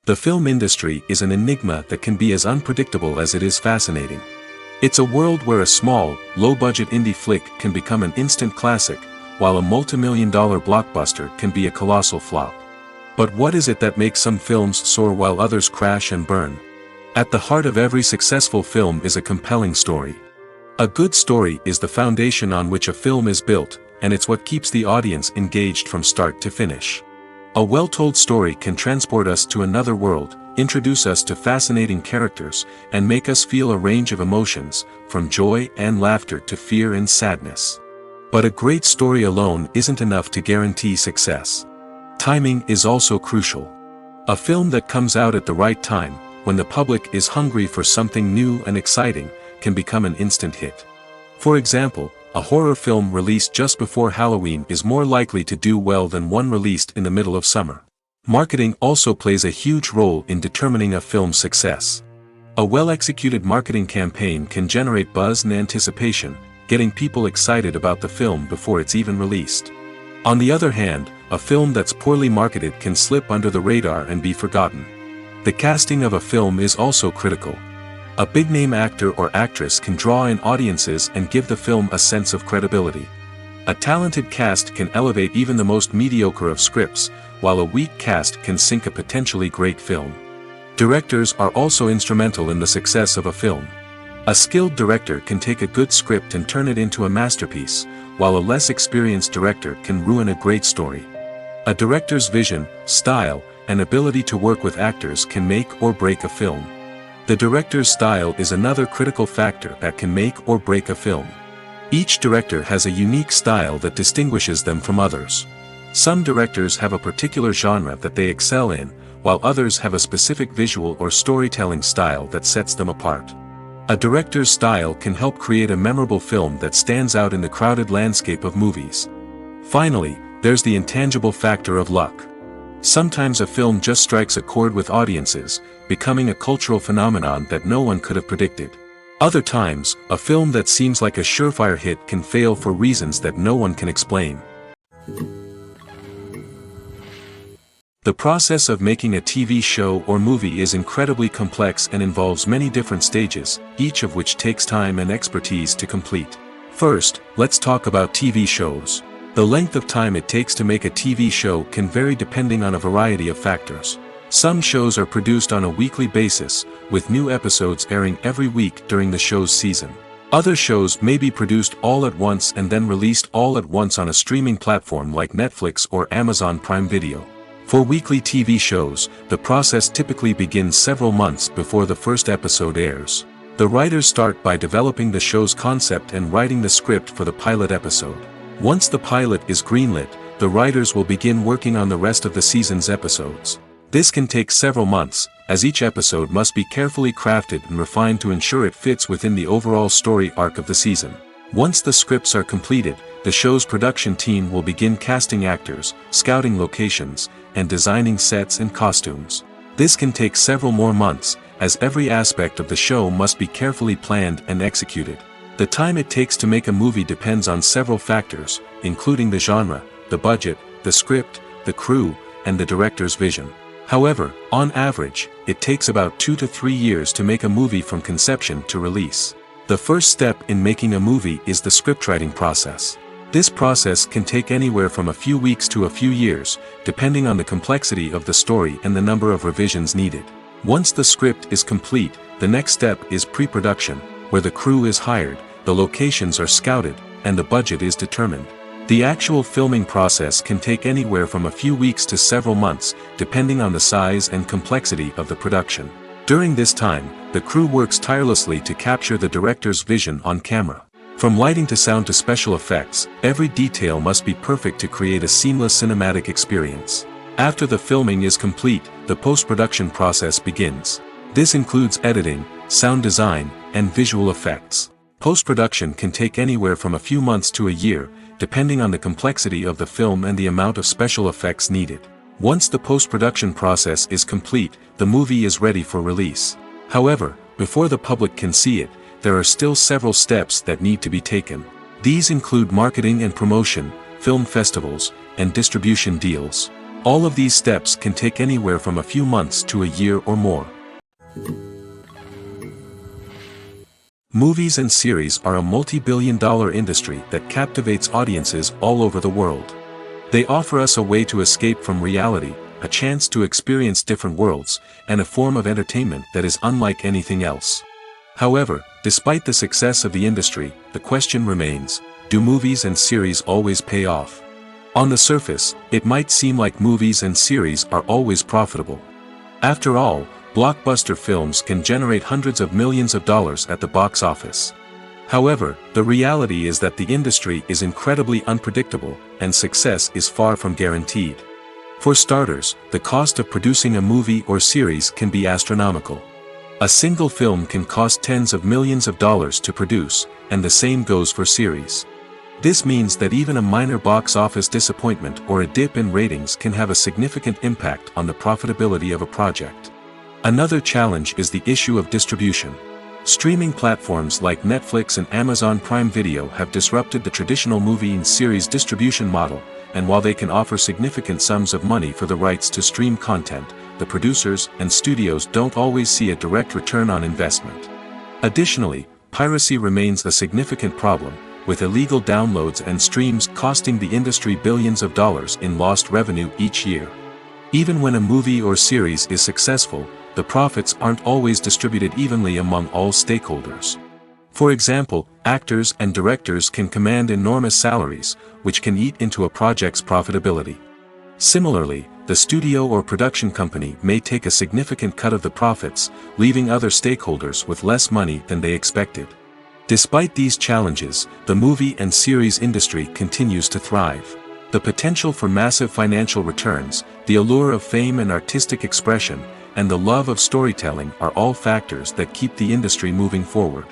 The film industry is an enigma that can be as unpredictable as it is fascinating. It's a world where a small, low-budget indie flick can become an instant classic, while a multi-million-dollar blockbuster can be a colossal flop. But what is it that makes some films soar while others crash and burn? At the heart of every successful film is a compelling story. A good story is the foundation on which a film is built, and it's what keeps the audience engaged from start to finish. A well-told story can transport us to another world, introduce us to fascinating characters, and make us feel a range of emotions, from joy and laughter to fear and sadness. But a great story alone isn't enough to guarantee success. Timing is also crucial. A film that comes out at the right time, when the public is hungry for something new and exciting, can become an instant hit. For example, a horror film released just before Halloween is more likely to do well than one released in the middle of summer. Marketing also plays a huge role in determining a film's success. A well-executed marketing campaign can generate buzz and anticipation, getting people excited about the film before it's even released. On the other hand, a film that's poorly marketed can slip under the radar and be forgotten. The casting of a film is also critical. A big-name actor or actress can draw in audiences and give the film a sense of credibility. A talented cast can elevate even the most mediocre of scripts, while a weak cast can sink a potentially great film. Directors are also instrumental in the success of a film. A skilled director can take a good script and turn it into a masterpiece, while a less experienced director can ruin a great story. A director's vision, style, and ability to work with actors can make or break a film. The director's style is another critical factor that can make or break a film. Each director has a unique style that distinguishes them from others. Some directors have a particular genre that they excel in, while others have a specific visual or storytelling style that sets them apart. A director's style can help create a memorable film that stands out in the crowded landscape of movies. Finally, there's the intangible factor of luck. Sometimes a film just strikes a chord with audiences, becoming a cultural phenomenon that no one could have predicted. Other times, a film that seems like a surefire hit can fail for reasons that no one can explain. The process of making a TV show or movie is incredibly complex and involves many different stages, each of which takes time and expertise to complete. First, let's talk about TV shows. The length of time it takes to make a TV show can vary depending on a variety of factors. Some shows are produced on a weekly basis, with new episodes airing every week during the show's season. Other shows may be produced all at once and then released all at once on a streaming platform like Netflix or Amazon Prime Video. For weekly TV shows, the process typically begins several months before the first episode airs. The writers start by developing the show's concept and writing the script for the pilot episode. Once the pilot is greenlit, the writers will begin working on the rest of the season's episodes. This can take several months, as each episode must be carefully crafted and refined to ensure it fits within the overall story arc of the season. Once the scripts are completed, the show's production team will begin casting actors, scouting locations, and designing sets and costumes. This can take several more months, as every aspect of the show must be carefully planned and executed. The time it takes to make a movie depends on several factors, including the genre, the budget, the script, the crew, and the director's vision. However, on average, it takes about 2 to 3 years to make a movie from conception to release. The first step in making a movie is the scriptwriting process. This process can take anywhere from a few weeks to a few years, depending on the complexity of the story and the number of revisions needed. Once the script is complete, the next step is pre-production, where the crew is hired, the locations are scouted, and the budget is determined. The actual filming process can take anywhere from a few weeks to several months, depending on the size and complexity of the production. During this time, the crew works tirelessly to capture the director's vision on camera. From lighting to sound to special effects, every detail must be perfect to create a seamless cinematic experience. After the filming is complete, the post-production process begins. This includes editing, sound design, and visual effects. Post-production can take anywhere from a few months to a year, depending on the complexity of the film and the amount of special effects needed. Once the post-production process is complete, the movie is ready for release. However, before the public can see it, there are still several steps that need to be taken. These include marketing and promotion, film festivals, and distribution deals. All of these steps can take anywhere from a few months to a year or more. Movies and series are a multi-billion-dollar industry that captivates audiences all over the world. They offer us a way to escape from reality, a chance to experience different worlds, and a form of entertainment that is unlike anything else. However, despite the success of the industry, the question remains, do movies and series always pay off? On the surface, it might seem like movies and series are always profitable. After all, blockbuster films can generate hundreds of millions of dollars at the box office. However, the reality is that the industry is incredibly unpredictable, and success is far from guaranteed. For starters, the cost of producing a movie or series can be astronomical. A single film can cost tens of millions of dollars to produce, and the same goes for series. This means that even a minor box office disappointment or a dip in ratings can have a significant impact on the profitability of a project. Another challenge is the issue of distribution. Streaming platforms like Netflix and Amazon Prime Video have disrupted the traditional movie and series distribution model, and while they can offer significant sums of money for the rights to stream content, the producers and studios don't always see a direct return on investment. Additionally, piracy remains a significant problem, with illegal downloads and streams costing the industry billions of dollars in lost revenue each year. Even when a movie or series is successful, the profits aren't always distributed evenly among all stakeholders. For example, actors and directors can command enormous salaries, which can eat into a project's profitability. Similarly, the studio or production company may take a significant cut of the profits, leaving other stakeholders with less money than they expected. Despite these challenges, the movie and series industry continues to thrive. The potential for massive financial returns, the allure of fame and artistic expression, and the love of storytelling are all factors that keep the industry moving forward.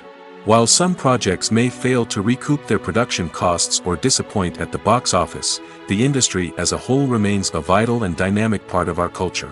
While some projects may fail to recoup their production costs or disappoint at the box office, the industry as a whole remains a vital and dynamic part of our culture.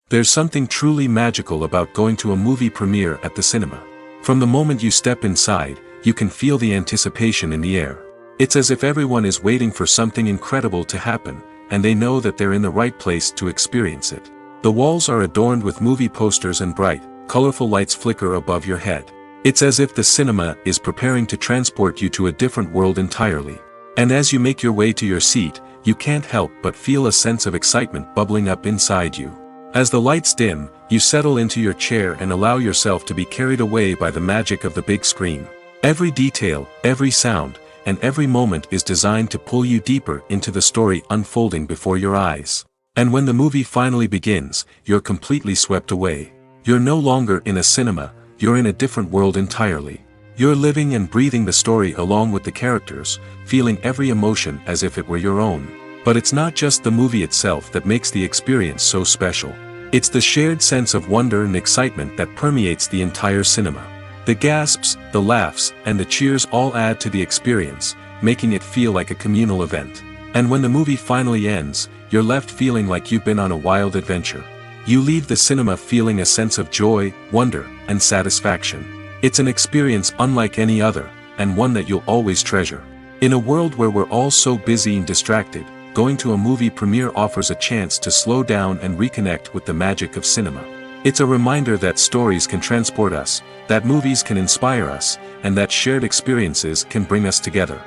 There's something truly magical about going to a movie premiere at the cinema. From the moment you step inside, you can feel the anticipation in the air. It's as if everyone is waiting for something incredible to happen, and they know that they're in the right place to experience it. The walls are adorned with movie posters and bright, colorful lights flicker above your head. It's as if the cinema is preparing to transport you to a different world entirely. And as you make your way to your seat, you can't help but feel a sense of excitement bubbling up inside you. As the lights dim, you settle into your chair and allow yourself to be carried away by the magic of the big screen. Every detail, every sound, and every moment is designed to pull you deeper into the story unfolding before your eyes. And when the movie finally begins, you're completely swept away. You're no longer in a cinema, you're in a different world entirely. You're living and breathing the story along with the characters, feeling every emotion as if it were your own. But it's not just the movie itself that makes the experience so special. It's the shared sense of wonder and excitement that permeates the entire cinema. The gasps, the laughs, and the cheers all add to the experience, making it feel like a communal event. And when the movie finally ends, you're left feeling like you've been on a wild adventure. You leave the cinema feeling a sense of joy, wonder, and satisfaction. It's an experience unlike any other, and one that you'll always treasure. In a world where we're all so busy and distracted, going to a movie premiere offers a chance to slow down and reconnect with the magic of cinema. It's a reminder that stories can transport us, that movies can inspire us, and that shared experiences can bring us together.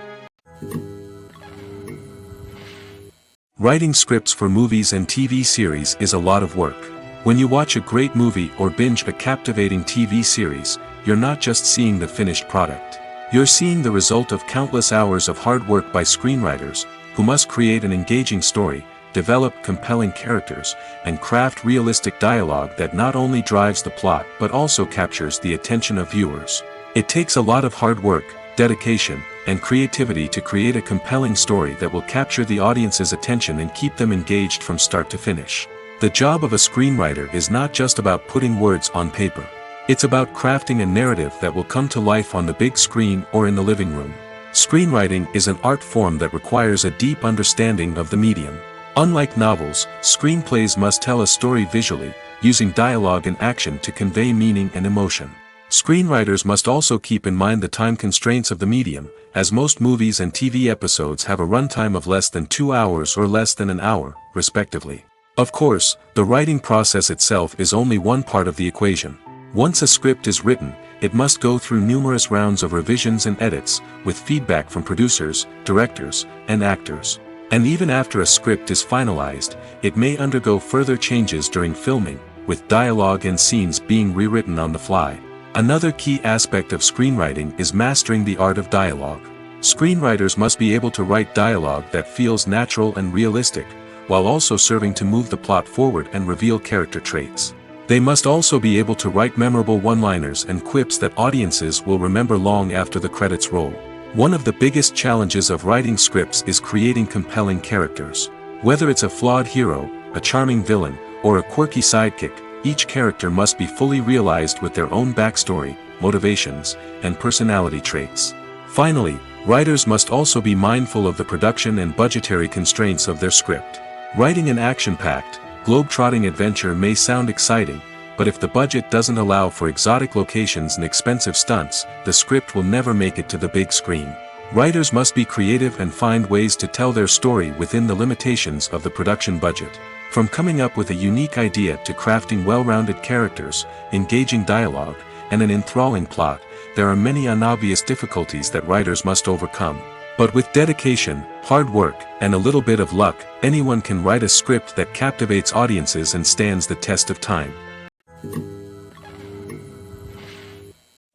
Writing scripts for movies and TV series is a lot of work. When you watch a great movie or binge a captivating TV series, you're not just seeing the finished product. You're seeing the result of countless hours of hard work by screenwriters, who must create an engaging story, develop compelling characters, and craft realistic dialogue that not only drives the plot but also captures the attention of viewers. It takes a lot of hard work, dedication, and creativity to create a compelling story that will capture the audience's attention and keep them engaged from start to finish. The job of a screenwriter is not just about putting words on paper. It's about crafting a narrative that will come to life on the big screen or in the living room. Screenwriting is an art form that requires a deep understanding of the medium. Unlike novels, screenplays must tell a story visually, using dialogue and action to convey meaning and emotion. Screenwriters must also keep in mind the time constraints of the medium, as most movies and TV episodes have a runtime of less than 2 hours or less than an hour, respectively. Of course, the writing process itself is only one part of the equation. Once a script is written, it must go through numerous rounds of revisions and edits, with feedback from producers, directors, and actors. And even after a script is finalized, it may undergo further changes during filming, with dialogue and scenes being rewritten on the fly. Another key aspect of screenwriting is mastering the art of dialogue. Screenwriters must be able to write dialogue that feels natural and realistic, while also serving to move the plot forward and reveal character traits. They must also be able to write memorable one-liners and quips that audiences will remember long after the credits roll. One of the biggest challenges of writing scripts is creating compelling characters. Whether it's a flawed hero, a charming villain, or a quirky sidekick, each character must be fully realized with their own backstory, motivations, and personality traits. Finally, writers must also be mindful of the production and budgetary constraints of their script. Writing an action-packed, globe-trotting adventure may sound exciting, but if the budget doesn't allow for exotic locations and expensive stunts, the script will never make it to the big screen. Writers must be creative and find ways to tell their story within the limitations of the production budget. From coming up with a unique idea to crafting well-rounded characters, engaging dialogue, and an enthralling plot, there are many unobvious difficulties that writers must overcome. But with dedication, hard work, and a little bit of luck, anyone can write a script that captivates audiences and stands the test of time.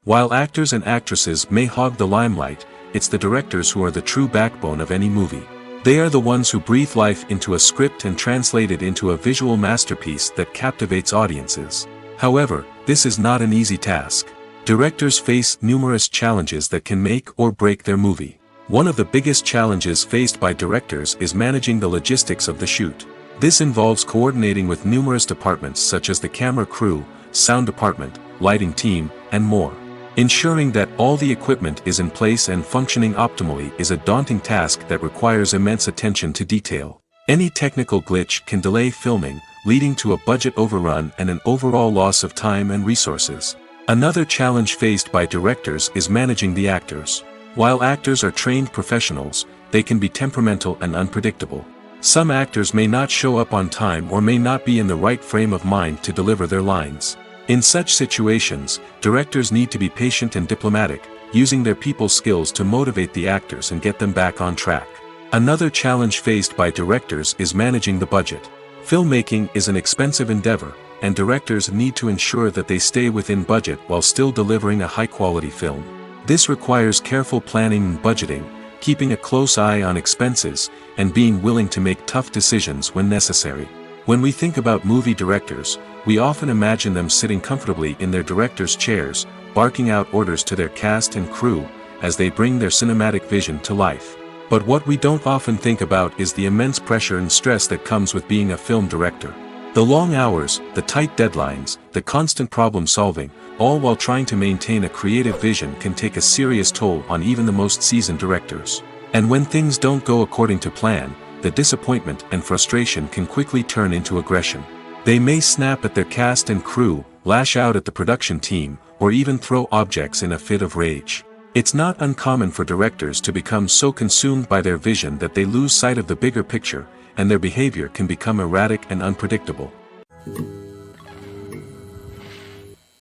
While actors and actresses may hog the limelight, it's the directors who are the true backbone of any movie. They are the ones who breathe life into a script and translate it into a visual masterpiece that captivates audiences. However, this is not an easy task. Directors face numerous challenges that can make or break their movie. One of the biggest challenges faced by directors is managing the logistics of the shoot. This involves coordinating with numerous departments such as the camera crew, sound department, lighting team, and more. Ensuring that all the equipment is in place and functioning optimally is a daunting task that requires immense attention to detail. Any technical glitch can delay filming, leading to a budget overrun and an overall loss of time and resources. Another challenge faced by directors is managing the actors. While actors are trained professionals, they can be temperamental and unpredictable. Some actors may not show up on time or may not be in the right frame of mind to deliver their lines. In such situations, directors need to be patient and diplomatic, using their people skills to motivate the actors and get them back on track. Another challenge faced by directors is managing the budget. Filmmaking is an expensive endeavor, and directors need to ensure that they stay within budget while still delivering a high-quality film. This requires careful planning and budgeting, keeping a close eye on expenses, and being willing to make tough decisions when necessary. When we think about movie directors, we often imagine them sitting comfortably in their director's chairs, barking out orders to their cast and crew, as they bring their cinematic vision to life. But what we don't often think about is the immense pressure and stress that comes with being a film director. The long hours, the tight deadlines, the constant problem solving, all while trying to maintain a creative vision can take a serious toll on even the most seasoned directors. And when things don't go according to plan, the disappointment and frustration can quickly turn into aggression. They may snap at their cast and crew, lash out at the production team, or even throw objects in a fit of rage. It's not uncommon for directors to become so consumed by their vision that they lose sight of the bigger picture, and their behavior can become erratic and unpredictable.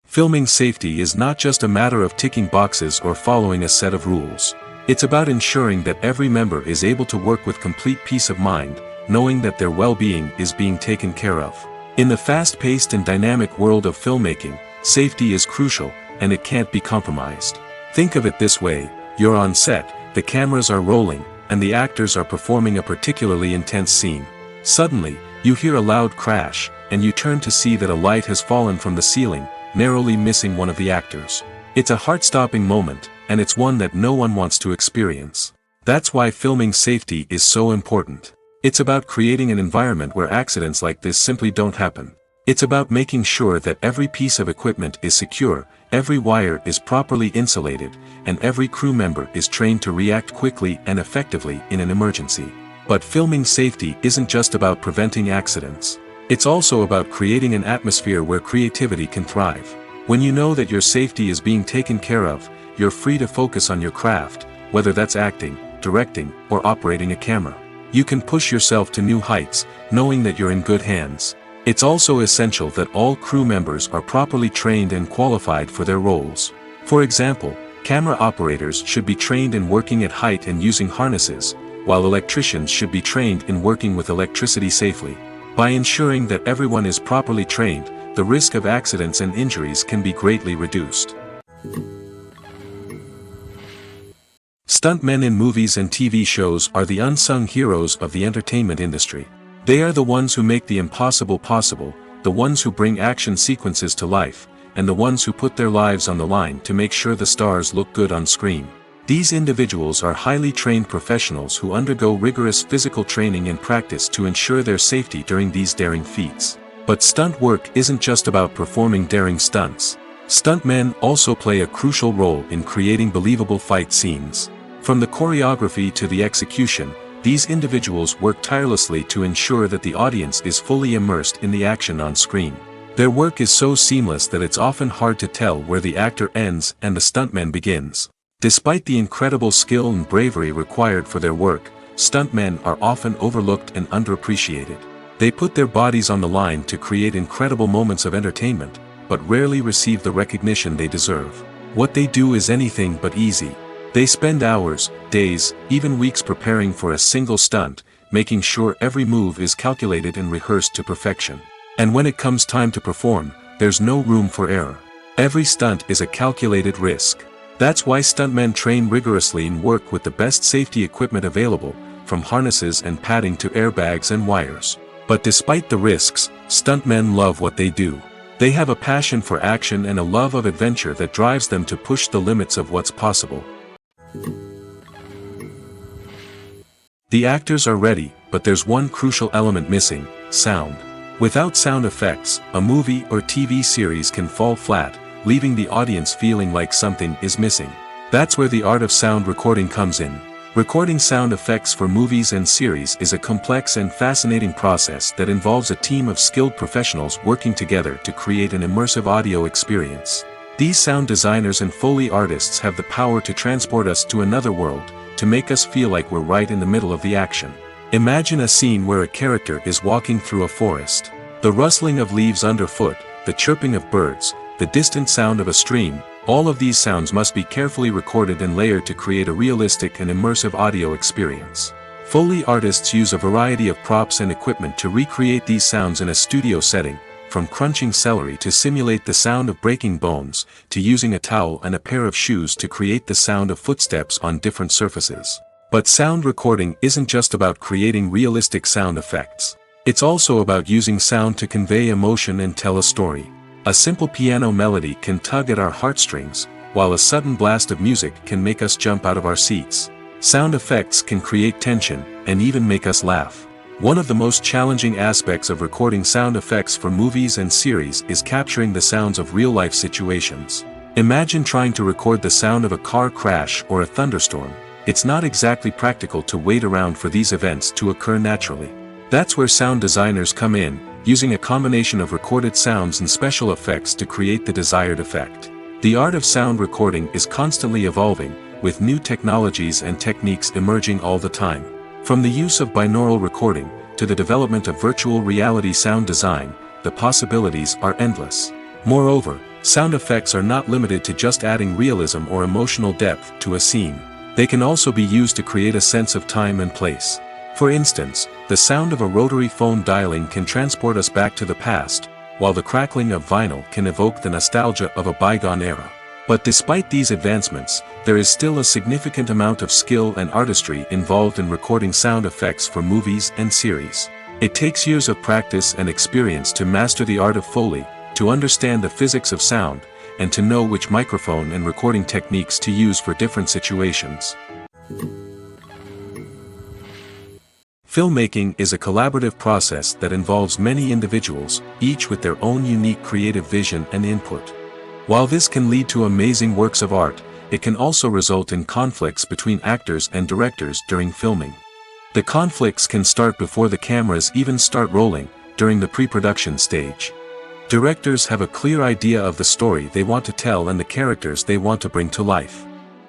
Filming safety is not just a matter of ticking boxes or following a set of rules. It's about ensuring that every member is able to work with complete peace of mind, knowing that their well-being is being taken care of. In the fast-paced and dynamic world of filmmaking, safety is crucial, and it can't be compromised. Think of it this way: you're on set, the cameras are rolling, and the actors are performing a particularly intense scene. Suddenly, you hear a loud crash, and you turn to see that a light has fallen from the ceiling, narrowly missing one of the actors. It's a heart-stopping moment, and it's one that no one wants to experience. That's why filming safety is so important. It's about creating an environment where accidents like this simply don't happen. It's about making sure that every piece of equipment is secure, every wire is properly insulated, and every crew member is trained to react quickly and effectively in an emergency. But filming safety isn't just about preventing accidents. It's also about creating an atmosphere where creativity can thrive. When you know that your safety is being taken care of, you're free to focus on your craft, whether that's acting, directing, or operating a camera. You can push yourself to new heights, knowing that you're in good hands. It's also essential that all crew members are properly trained and qualified for their roles. For example, camera operators should be trained in working at height and using harnesses, while electricians should be trained in working with electricity safely. By ensuring that everyone is properly trained, the risk of accidents and injuries can be greatly reduced. Stuntmen in movies and TV shows are the unsung heroes of the entertainment industry. They are the ones who make the impossible possible, the ones who bring action sequences to life, and the ones who put their lives on the line to make sure the stars look good on screen. These individuals are highly trained professionals who undergo rigorous physical training and practice to ensure their safety during these daring feats. But stunt work isn't just about performing daring stunts. Stuntmen also play a crucial role in creating believable fight scenes. From the choreography to the execution, these individuals work tirelessly to ensure that the audience is fully immersed in the action on screen. Their work is so seamless that it's often hard to tell where the actor ends and the stuntman begins. Despite the incredible skill and bravery required for their work, stuntmen are often overlooked and underappreciated. They put their bodies on the line to create incredible moments of entertainment, but rarely receive the recognition they deserve. What they do is anything but easy. They spend hours, days, even weeks preparing for a single stunt, making sure every move is calculated and rehearsed to perfection. And when it comes time to perform, there's no room for error. Every stunt is a calculated risk. That's why stuntmen train rigorously and work with the best safety equipment available, from harnesses and padding to airbags and wires. But despite the risks, stuntmen love what they do. They have a passion for action and a love of adventure that drives them to push the limits of what's possible. The actors are ready, but there's one crucial element missing: sound. Without sound effects, a movie or TV series can fall flat, leaving the audience feeling like something is missing. That's where the art of sound recording comes in. Recording sound effects for movies and series is a complex and fascinating process that involves a team of skilled professionals working together to create an immersive audio experience. These sound designers and Foley artists have the power to transport us to another world, to make us feel like we're right in the middle of the action. Imagine a scene where a character is walking through a forest. The rustling of leaves underfoot, the chirping of birds, the distant sound of a stream, all of these sounds must be carefully recorded and layered to create a realistic and immersive audio experience. Foley artists use a variety of props and equipment to recreate these sounds in a studio setting, from crunching celery to simulate the sound of breaking bones, to using a towel and a pair of shoes to create the sound of footsteps on different surfaces. But sound recording isn't just about creating realistic sound effects. It's also about using sound to convey emotion and tell a story. A simple piano melody can tug at our heartstrings, while a sudden blast of music can make us jump out of our seats. Sound effects can create tension, and even make us laugh. One of the most challenging aspects of recording sound effects for movies and series is capturing the sounds of real-life situations. Imagine trying to record the sound of a car crash or a thunderstorm. It's not exactly practical to wait around for these events to occur naturally. That's where sound designers come in, using a combination of recorded sounds and special effects to create the desired effect. The art of sound recording is constantly evolving, with new technologies and techniques emerging all the time. From the use of binaural recording, to the development of virtual reality sound design, the possibilities are endless. Moreover, sound effects are not limited to just adding realism or emotional depth to a scene. They can also be used to create a sense of time and place. For instance, the sound of a rotary phone dialing can transport us back to the past, while the crackling of vinyl can evoke the nostalgia of a bygone era. But despite these advancements, there is still a significant amount of skill and artistry involved in recording sound effects for movies and series. It takes years of practice and experience to master the art of Foley, to understand the physics of sound, and to know which microphone and recording techniques to use for different situations. Filmmaking is a collaborative process that involves many individuals, each with their own unique creative vision and input. While this can lead to amazing works of art, it can also result in conflicts between actors and directors during filming. The conflicts can start before the cameras even start rolling, during the pre-production stage. Directors have a clear idea of the story they want to tell and the characters they want to bring to life.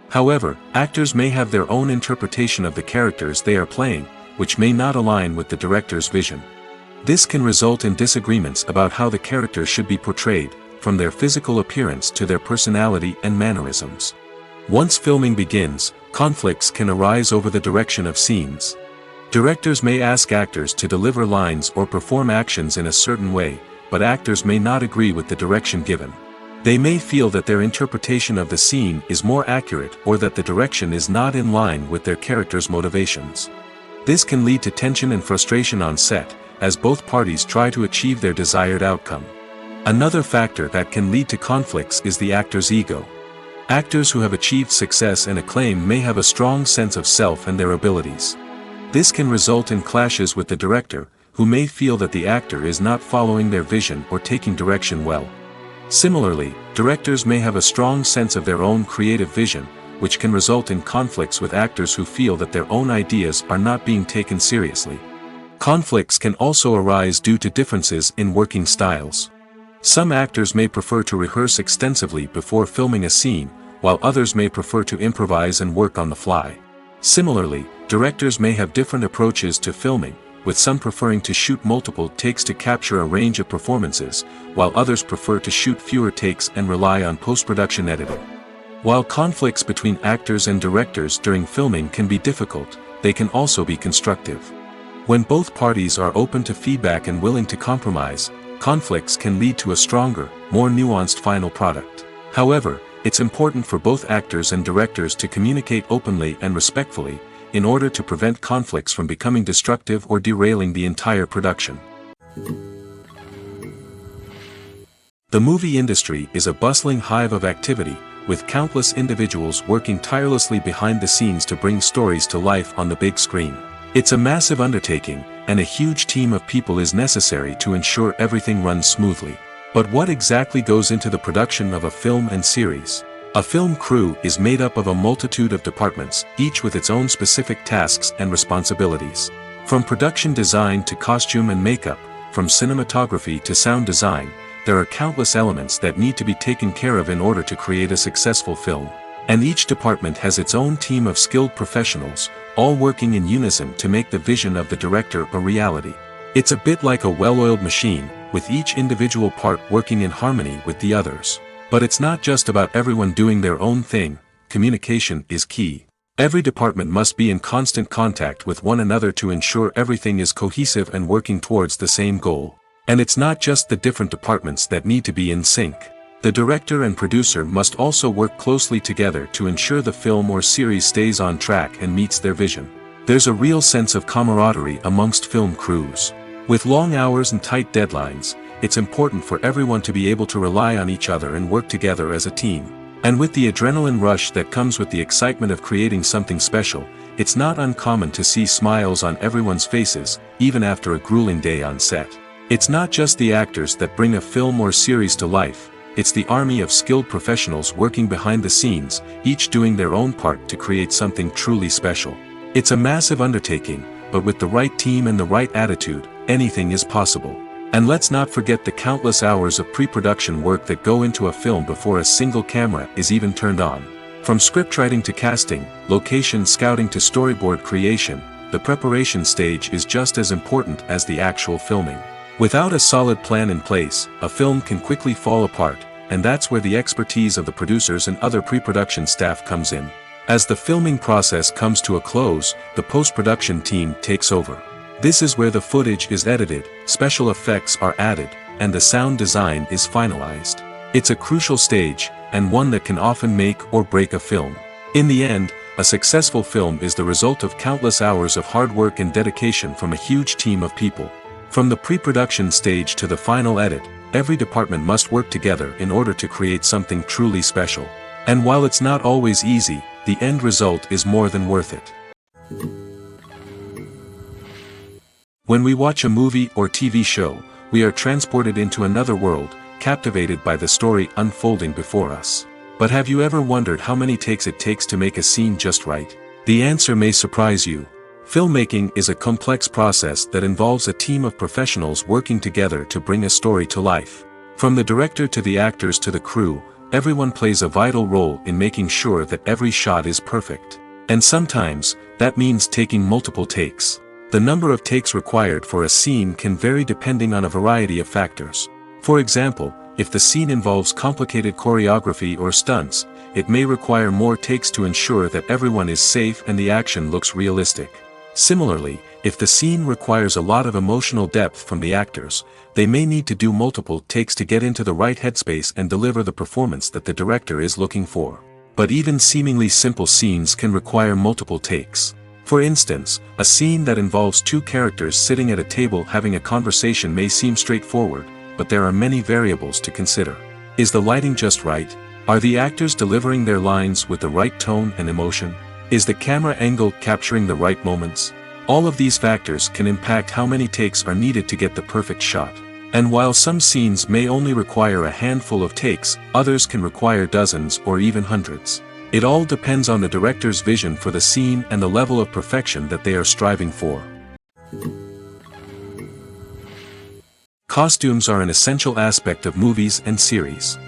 However, actors may have their own interpretation of the characters they are playing, which may not align with the director's vision. This can result in disagreements about how the characters should be portrayed, from their physical appearance to their personality and mannerisms. Once filming begins, conflicts can arise over the direction of scenes. Directors may ask actors to deliver lines or perform actions in a certain way, but actors may not agree with the direction given. They may feel that their interpretation of the scene is more accurate or that the direction is not in line with their character's motivations. This can lead to tension and frustration on set, as both parties try to achieve their desired outcome. Another factor that can lead to conflicts is the actor's ego. Actors who have achieved success and acclaim may have a strong sense of self and their abilities. This can result in clashes with the director, who may feel that the actor is not following their vision or taking direction well. Similarly, directors may have a strong sense of their own creative vision, which can result in conflicts with actors who feel that their own ideas are not being taken seriously. Conflicts can also arise due to differences in working styles. Some actors may prefer to rehearse extensively before filming a scene, while others may prefer to improvise and work on the fly. Similarly, directors may have different approaches to filming, with some preferring to shoot multiple takes to capture a range of performances, while others prefer to shoot fewer takes and rely on post-production editing. While conflicts between actors and directors during filming can be difficult, they can also be constructive. When both parties are open to feedback and willing to compromise, conflicts can lead to a stronger, more nuanced final product. However, it's important for both actors and directors to communicate openly and respectfully, in order to prevent conflicts from becoming destructive or derailing the entire production. The movie industry is a bustling hive of activity, with countless individuals working tirelessly behind the scenes to bring stories to life on the big screen. It's a massive undertaking, and a huge team of people is necessary to ensure everything runs smoothly. But what exactly goes into the production of a film and series? A film crew is made up of a multitude of departments, each with its own specific tasks and responsibilities. From production design to costume and makeup, from cinematography to sound design, there are countless elements that need to be taken care of in order to create a successful film. And each department has its own team of skilled professionals, all working in unison to make the vision of the director a reality. It's a bit like a well-oiled machine, with each individual part working in harmony with the others. But it's not just about everyone doing their own thing. Communication is key. Every department must be in constant contact with one another to ensure everything is cohesive and working towards the same goal. And it's not just the different departments that need to be in sync. The director and producer must also work closely together to ensure the film or series stays on track and meets their vision. There's a real sense of camaraderie amongst film crews. With long hours and tight deadlines, it's important for everyone to be able to rely on each other and work together as a team. And with the adrenaline rush that comes with the excitement of creating something special, it's not uncommon to see smiles on everyone's faces, even after a grueling day on set. It's not just the actors that bring a film or series to life, it's the army of skilled professionals working behind the scenes, each doing their own part to create something truly special. It's a massive undertaking, but with the right team and the right attitude, anything is possible. And let's not forget the countless hours of pre-production work that go into a film before a single camera is even turned on. From scriptwriting to casting, location scouting to storyboard creation, the preparation stage is just as important as the actual filming. Without a solid plan in place, a film can quickly fall apart, and that's where the expertise of the producers and other pre-production staff comes in. As the filming process comes to a close, the post-production team takes over. This is where the footage is edited, special effects are added, and the sound design is finalized. It's a crucial stage, and one that can often make or break a film. In the end, a successful film is the result of countless hours of hard work and dedication from a huge team of people. From the pre-production stage to the final edit, every department must work together in order to create something truly special. And while it's not always easy, the end result is more than worth it. When we watch a movie or TV show, we are transported into another world, captivated by the story unfolding before us. But have you ever wondered how many takes it takes to make a scene just right? The answer may surprise you. Filmmaking is a complex process that involves a team of professionals working together to bring a story to life. From the director to the actors to the crew, everyone plays a vital role in making sure that every shot is perfect. And sometimes, that means taking multiple takes. The number of takes required for a scene can vary depending on a variety of factors. For example, if the scene involves complicated choreography or stunts, it may require more takes to ensure that everyone is safe and the action looks realistic. Similarly, if the scene requires a lot of emotional depth from the actors, they may need to do multiple takes to get into the right headspace and deliver the performance that the director is looking for. But even seemingly simple scenes can require multiple takes. For instance, a scene that involves two characters sitting at a table having a conversation may seem straightforward, but there are many variables to consider. Is the lighting just right? Are the actors delivering their lines with the right tone and emotion? Is the camera angle capturing the right moments? All of these factors can impact how many takes are needed to get the perfect shot. And while some scenes may only require a handful of takes, others can require dozens or even hundreds. It all depends on the director's vision for the scene and the level of perfection that they are striving for. Costumes are an essential aspect of movies and series.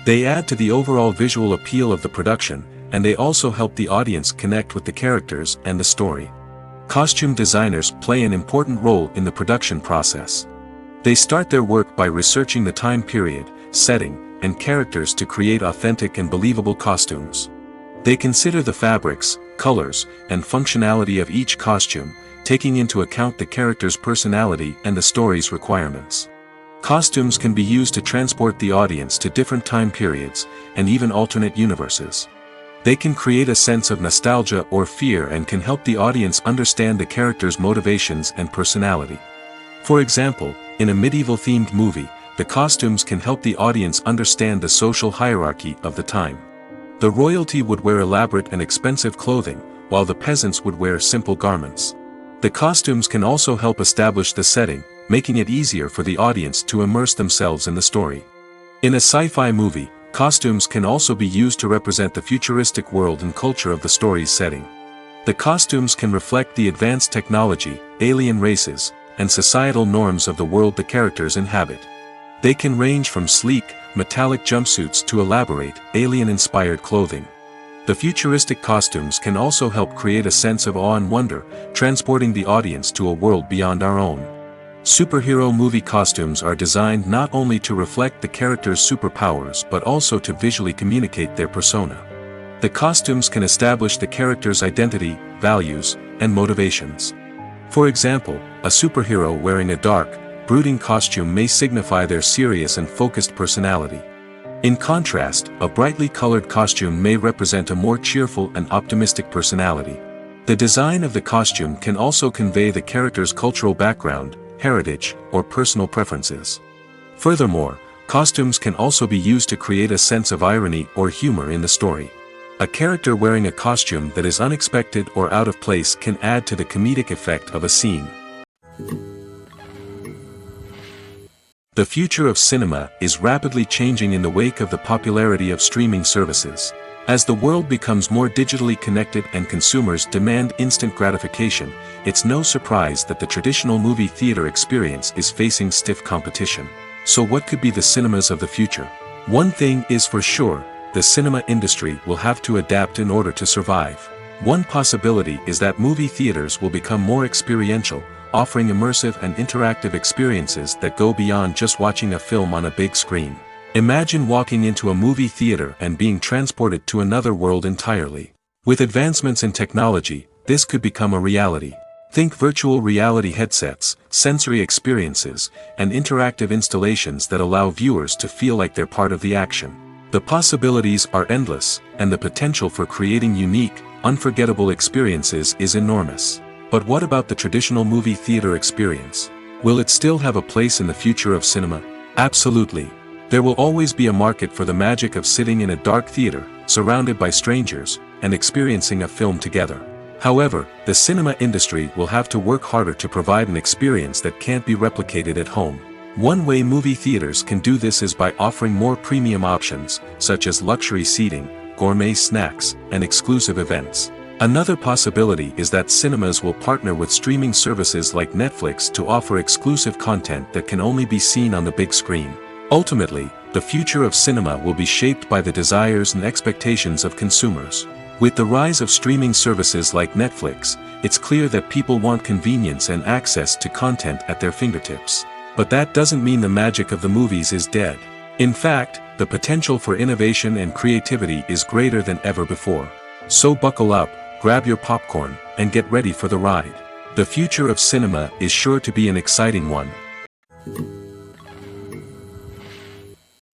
They add to the overall visual appeal of the production, and they also help the audience connect with the characters and the story. Costume designers play an important role in the production process. They start their work by researching the time period, setting, and characters to create authentic and believable costumes. They consider the fabrics, colors, and functionality of each costume, taking into account the character's personality and the story's requirements. Costumes can be used to transport the audience to different time periods, and even alternate universes. They can create a sense of nostalgia or fear and can help the audience understand the character's motivations and personality. For example, in a medieval-themed movie, the costumes can help the audience understand the social hierarchy of the time. The royalty would wear elaborate and expensive clothing, while the peasants would wear simple garments. The costumes can also help establish the setting, making it easier for the audience to immerse themselves in the story. In a sci-fi movie, costumes can also be used to represent the futuristic world and culture of the story's setting. The costumes can reflect the advanced technology, alien races, and societal norms of the world the characters inhabit. They can range from sleek, metallic jumpsuits to elaborate, alien-inspired clothing. The futuristic costumes can also help create a sense of awe and wonder, transporting the audience to a world beyond our own. Superhero movie costumes are designed not only to reflect the character's superpowers but also to visually communicate their persona. The costumes can establish the character's identity, values, and motivations. For example, a superhero wearing a dark, brooding costume may signify their serious and focused personality. In contrast, a brightly colored costume may represent a more cheerful and optimistic personality. The design of the costume can also convey the character's cultural background, heritage, or personal preferences. Furthermore, costumes can also be used to create a sense of irony or humor in the story. A character wearing a costume that is unexpected or out of place can add to the comedic effect of a scene. The future of cinema is rapidly changing in the wake of the popularity of streaming services. As the world becomes more digitally connected and consumers demand instant gratification, it's no surprise that the traditional movie theater experience is facing stiff competition. So what could be the cinemas of the future? One thing is for sure, the cinema industry will have to adapt in order to survive. One possibility is that movie theaters will become more experiential, offering immersive and interactive experiences that go beyond just watching a film on a big screen. Imagine walking into a movie theater and being transported to another world entirely. With advancements in technology, this could become a reality. Think virtual reality headsets, sensory experiences, and interactive installations that allow viewers to feel like they're part of the action. The possibilities are endless, and the potential for creating unique, unforgettable experiences is enormous. But what about the traditional movie theater experience? Will it still have a place in the future of cinema? Absolutely. There will always be a market for the magic of sitting in a dark theater, surrounded by strangers, and experiencing a film together. However, the cinema industry will have to work harder to provide an experience that can't be replicated at home. One way movie theaters can do this is by offering more premium options, such as luxury seating, gourmet snacks, and exclusive events. Another possibility is that cinemas will partner with streaming services like Netflix to offer exclusive content that can only be seen on the big screen. Ultimately, the future of cinema will be shaped by the desires and expectations of consumers. With the rise of streaming services like Netflix, it's clear that people want convenience and access to content at their fingertips. But that doesn't mean the magic of the movies is dead. In fact, the potential for innovation and creativity is greater than ever before. So buckle up, grab your popcorn, and get ready for the ride. The future of cinema is sure to be an exciting one.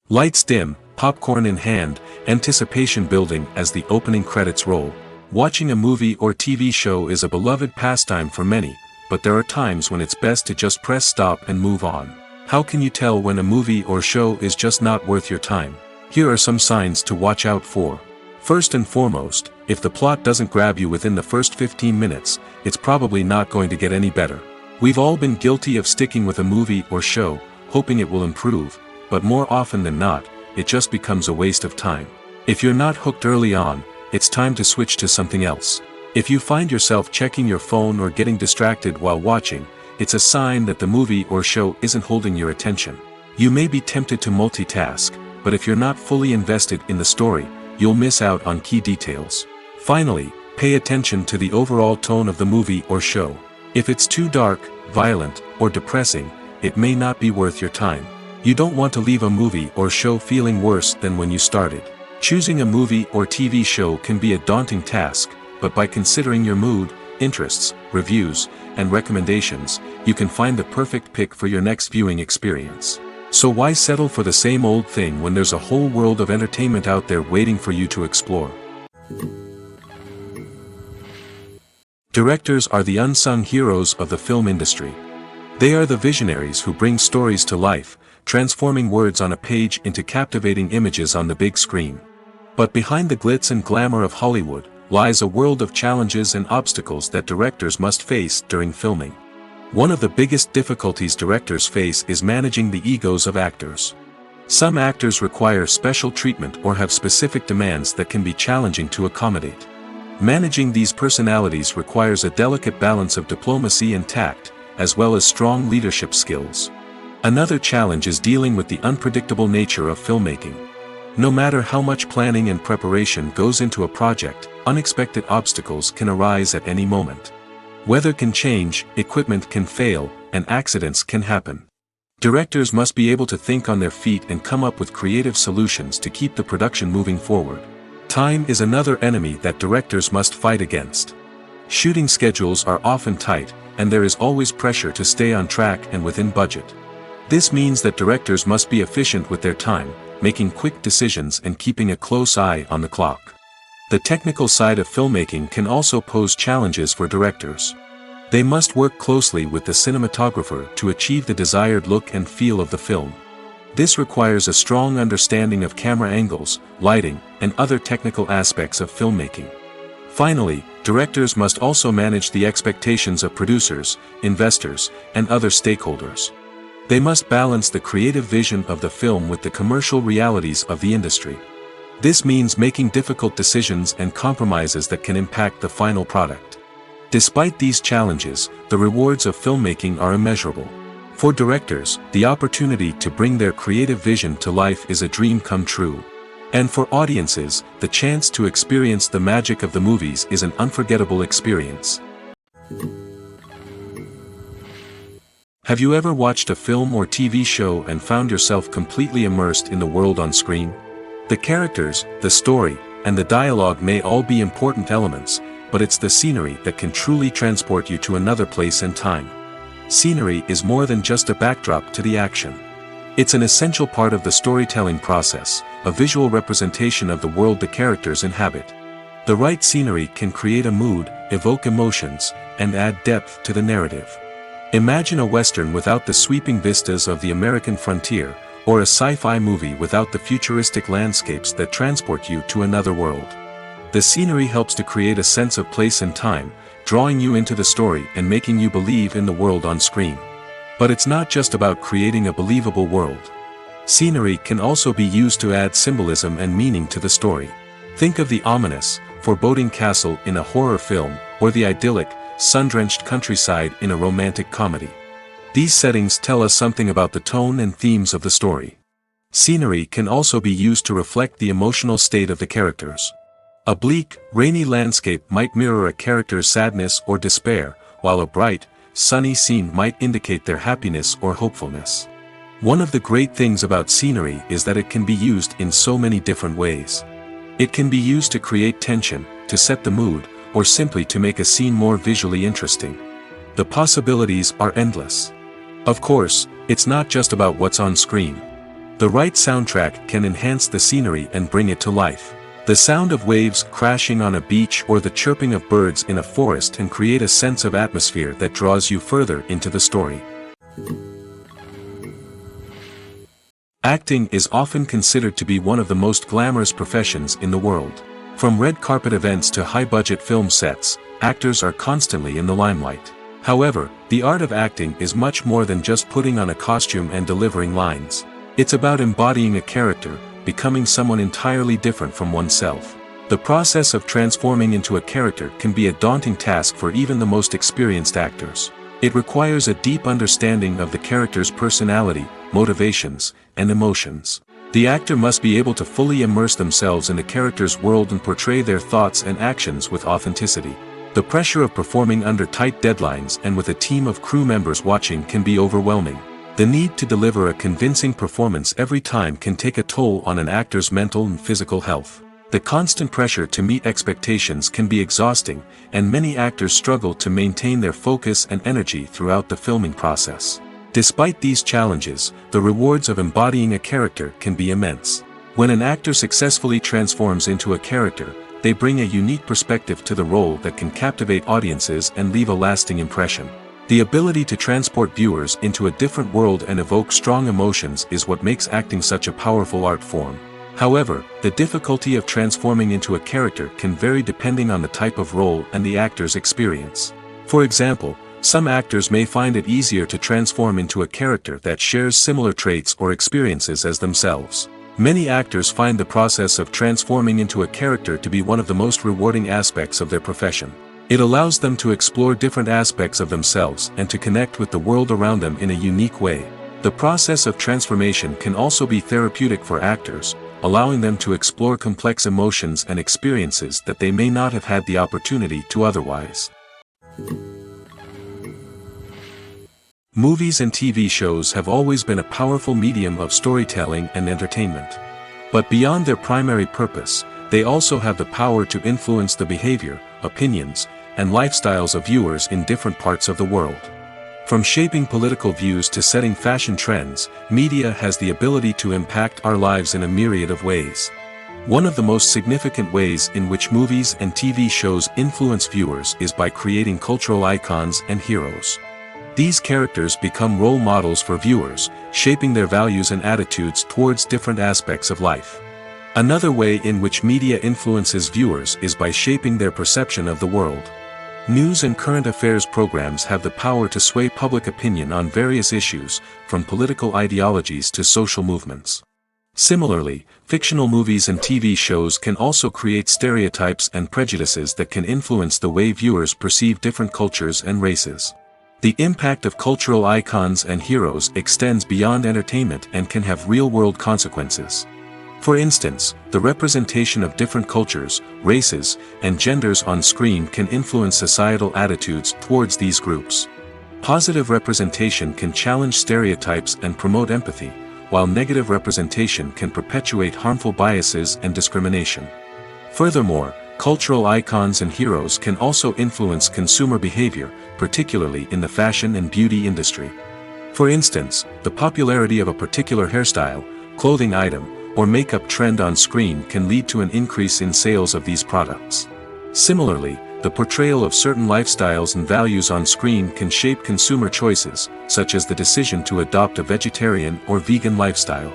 Lights dim, popcorn in hand, anticipation building as the opening credits roll. Watching a movie or TV show is a beloved pastime for many, but there are times when it's best to just press stop and move on. How can you tell when a movie or show is just not worth your time? Here are some signs to watch out for. First and foremost, if the plot doesn't grab you within the first 15 minutes, it's probably not going to get any better. We've all been guilty of sticking with a movie or show, hoping it will improve, but more often than not, it just becomes a waste of time. If you're not hooked early on, it's time to switch to something else. If you find yourself checking your phone or getting distracted while watching, it's a sign that the movie or show isn't holding your attention. You may be tempted to multitask, but if you're not fully invested in the story, you'll miss out on key details. Finally, pay attention to the overall tone of the movie or show. If it's too dark, violent, or depressing, it may not be worth your time. You don't want to leave a movie or show feeling worse than when you started. Choosing a movie or TV show can be a daunting task, but by considering your mood, interests, reviews, and recommendations, you can find the perfect pick for your next viewing experience. So why settle for the same old thing when there's a whole world of entertainment out there waiting for you to explore? Directors are the unsung heroes of the film industry. They are the visionaries who bring stories to life, transforming words on a page into captivating images on the big screen. But behind the glitz and glamour of Hollywood, lies a world of challenges and obstacles that directors must face during filming. One of the biggest difficulties directors face is managing the egos of actors. Some actors require special treatment or have specific demands that can be challenging to accommodate. Managing these personalities requires a delicate balance of diplomacy and tact, as well as strong leadership skills. Another challenge is dealing with the unpredictable nature of filmmaking. No matter how much planning and preparation goes into a project, unexpected obstacles can arise at any moment. Weather can change, equipment can fail, and accidents can happen. Directors must be able to think on their feet and come up with creative solutions to keep the production moving forward. Time is another enemy that directors must fight against. Shooting schedules are often tight, and there is always pressure to stay on track and within budget. This means that directors must be efficient with their time, making quick decisions and keeping a close eye on the clock. The technical side of filmmaking can also pose challenges for directors. They must work closely with the cinematographer to achieve the desired look and feel of the film. This requires a strong understanding of camera angles, lighting, and other technical aspects of filmmaking. Finally, directors must also manage the expectations of producers, investors, and other stakeholders. They must balance the creative vision of the film with the commercial realities of the industry. This means making difficult decisions and compromises that can impact the final product. Despite these challenges, the rewards of filmmaking are immeasurable. For directors, the opportunity to bring their creative vision to life is a dream come true. And for audiences, the chance to experience the magic of the movies is an unforgettable experience. Have you ever watched a film or TV show and found yourself completely immersed in the world on screen? The characters, the story, and the dialogue may all be important elements, but it's the scenery that can truly transport you to another place and time. Scenery is more than just a backdrop to the action. It's an essential part of the storytelling process, a visual representation of the world the characters inhabit. The right scenery can create a mood, evoke emotions, and add depth to the narrative. Imagine a Western without the sweeping vistas of the American frontier, or a sci-fi movie without the futuristic landscapes that transport you to another world. The scenery helps to create a sense of place and time, drawing you into the story and making you believe in the world on screen. But it's not just about creating a believable world. Scenery can also be used to add symbolism and meaning to the story. Think of the ominous, foreboding castle in a horror film, or the idyllic, sun-drenched countryside in a romantic comedy. These settings tell us something about the tone and themes of the story. Scenery can also be used to reflect the emotional state of the characters. A bleak, rainy landscape might mirror a character's sadness or despair, while a bright, sunny scene might indicate their happiness or hopefulness. One of the great things about scenery is that it can be used in so many different ways. It can be used to create tension, to set the mood, or simply to make a scene more visually interesting. The possibilities are endless. Of course, it's not just about what's on screen. The right soundtrack can enhance the scenery and bring it to life. The sound of waves crashing on a beach or the chirping of birds in a forest can create a sense of atmosphere that draws you further into the story. Acting is often considered to be one of the most glamorous professions in the world. From red carpet events to high-budget film sets, actors are constantly in the limelight. However, the art of acting is much more than just putting on a costume and delivering lines. It's about embodying a character, becoming someone entirely different from oneself. The process of transforming into a character can be a daunting task for even the most experienced actors. It requires a deep understanding of the character's personality, motivations, and emotions. The actor must be able to fully immerse themselves in the character's world and portray their thoughts and actions with authenticity. The pressure of performing under tight deadlines and with a team of crew members watching can be overwhelming. The need to deliver a convincing performance every time can take a toll on an actor's mental and physical health. The constant pressure to meet expectations can be exhausting, and many actors struggle to maintain their focus and energy throughout the filming process. Despite these challenges, the rewards of embodying a character can be immense. When an actor successfully transforms into a character, they bring a unique perspective to the role that can captivate audiences and leave a lasting impression. The ability to transport viewers into a different world and evoke strong emotions is what makes acting such a powerful art form. However, the difficulty of transforming into a character can vary depending on the type of role and the actor's experience. For example, some actors may find it easier to transform into a character that shares similar traits or experiences as themselves. Many actors find the process of transforming into a character to be one of the most rewarding aspects of their profession. It allows them to explore different aspects of themselves and to connect with the world around them in a unique way. The process of transformation can also be therapeutic for actors, allowing them to explore complex emotions and experiences that they may not have had the opportunity to otherwise. Movies and TV shows have always been a powerful medium of storytelling and entertainment. But beyond their primary purpose, they also have the power to influence the behavior, opinions, and lifestyles of viewers in different parts of the world. From shaping political views to setting fashion trends, media has the ability to impact our lives in a myriad of ways. One of the most significant ways in which movies and TV shows influence viewers is by creating cultural icons and heroes. These characters become role models for viewers, shaping their values and attitudes towards different aspects of life. Another way in which media influences viewers is by shaping their perception of the world. News and current affairs programs have the power to sway public opinion on various issues, from political ideologies to social movements. Similarly, fictional movies and TV shows can also create stereotypes and prejudices that can influence the way viewers perceive different cultures and races. The impact of cultural icons and heroes extends beyond entertainment and can have real-world consequences. For instance, the representation of different cultures, races, and genders on screen can influence societal attitudes towards these groups. Positive representation can challenge stereotypes and promote empathy, while negative representation can perpetuate harmful biases and discrimination. Furthermore, cultural icons and heroes can also influence consumer behavior, particularly in the fashion and beauty industry. For instance, the popularity of a particular hairstyle, clothing item, or makeup trend on screen can lead to an increase in sales of these products. Similarly, the portrayal of certain lifestyles and values on screen can shape consumer choices, such as the decision to adopt a vegetarian or vegan lifestyle.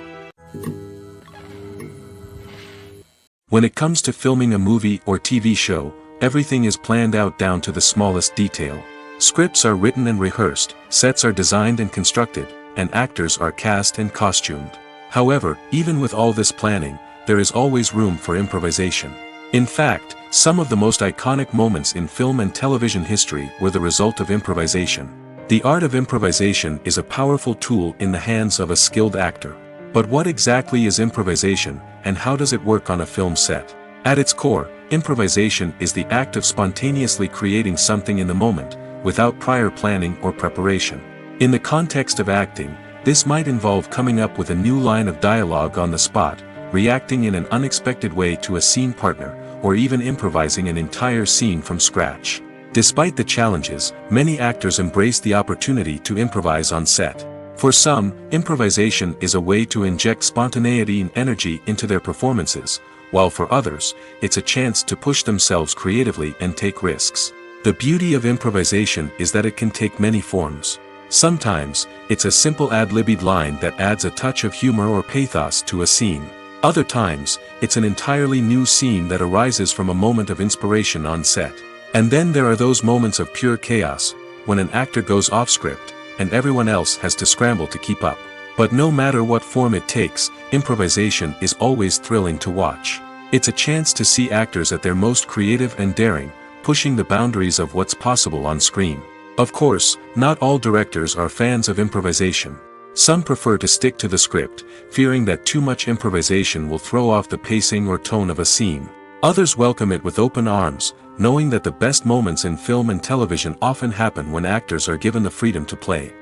When it comes to filming a movie or TV show, everything is planned out down to the smallest detail. Scripts are written and rehearsed, sets are designed and constructed, and actors are cast and costumed. However, even with all this planning, there is always room for improvisation. In fact, some of the most iconic moments in film and television history were the result of improvisation. The art of improvisation is a powerful tool in the hands of a skilled actor. But what exactly is improvisation, and how does it work on a film set? At its core, improvisation is the act of spontaneously creating something in the moment, without prior planning or preparation. In the context of acting, this might involve coming up with a new line of dialogue on the spot, reacting in an unexpected way to a scene partner, or even improvising an entire scene from scratch. Despite the challenges, many actors embrace the opportunity to improvise on set. For some, improvisation is a way to inject spontaneity and energy into their performances, while for others, it's a chance to push themselves creatively and take risks. The beauty of improvisation is that it can take many forms. Sometimes, it's a simple ad-libbed line that adds a touch of humor or pathos to a scene. Other times, it's an entirely new scene that arises from a moment of inspiration on set. And then there are those moments of pure chaos, when an actor goes off script, and everyone else has to scramble to keep up. But no matter what form it takes, improvisation is always thrilling to watch. It's a chance to see actors at their most creative and daring, pushing the boundaries of what's possible on screen. Of course, not all directors are fans of improvisation. Some prefer to stick to the script, fearing that too much improvisation will throw off the pacing or tone of a scene. Others welcome it with open arms, knowing that the best moments in film and television often happen when actors are given the freedom to play.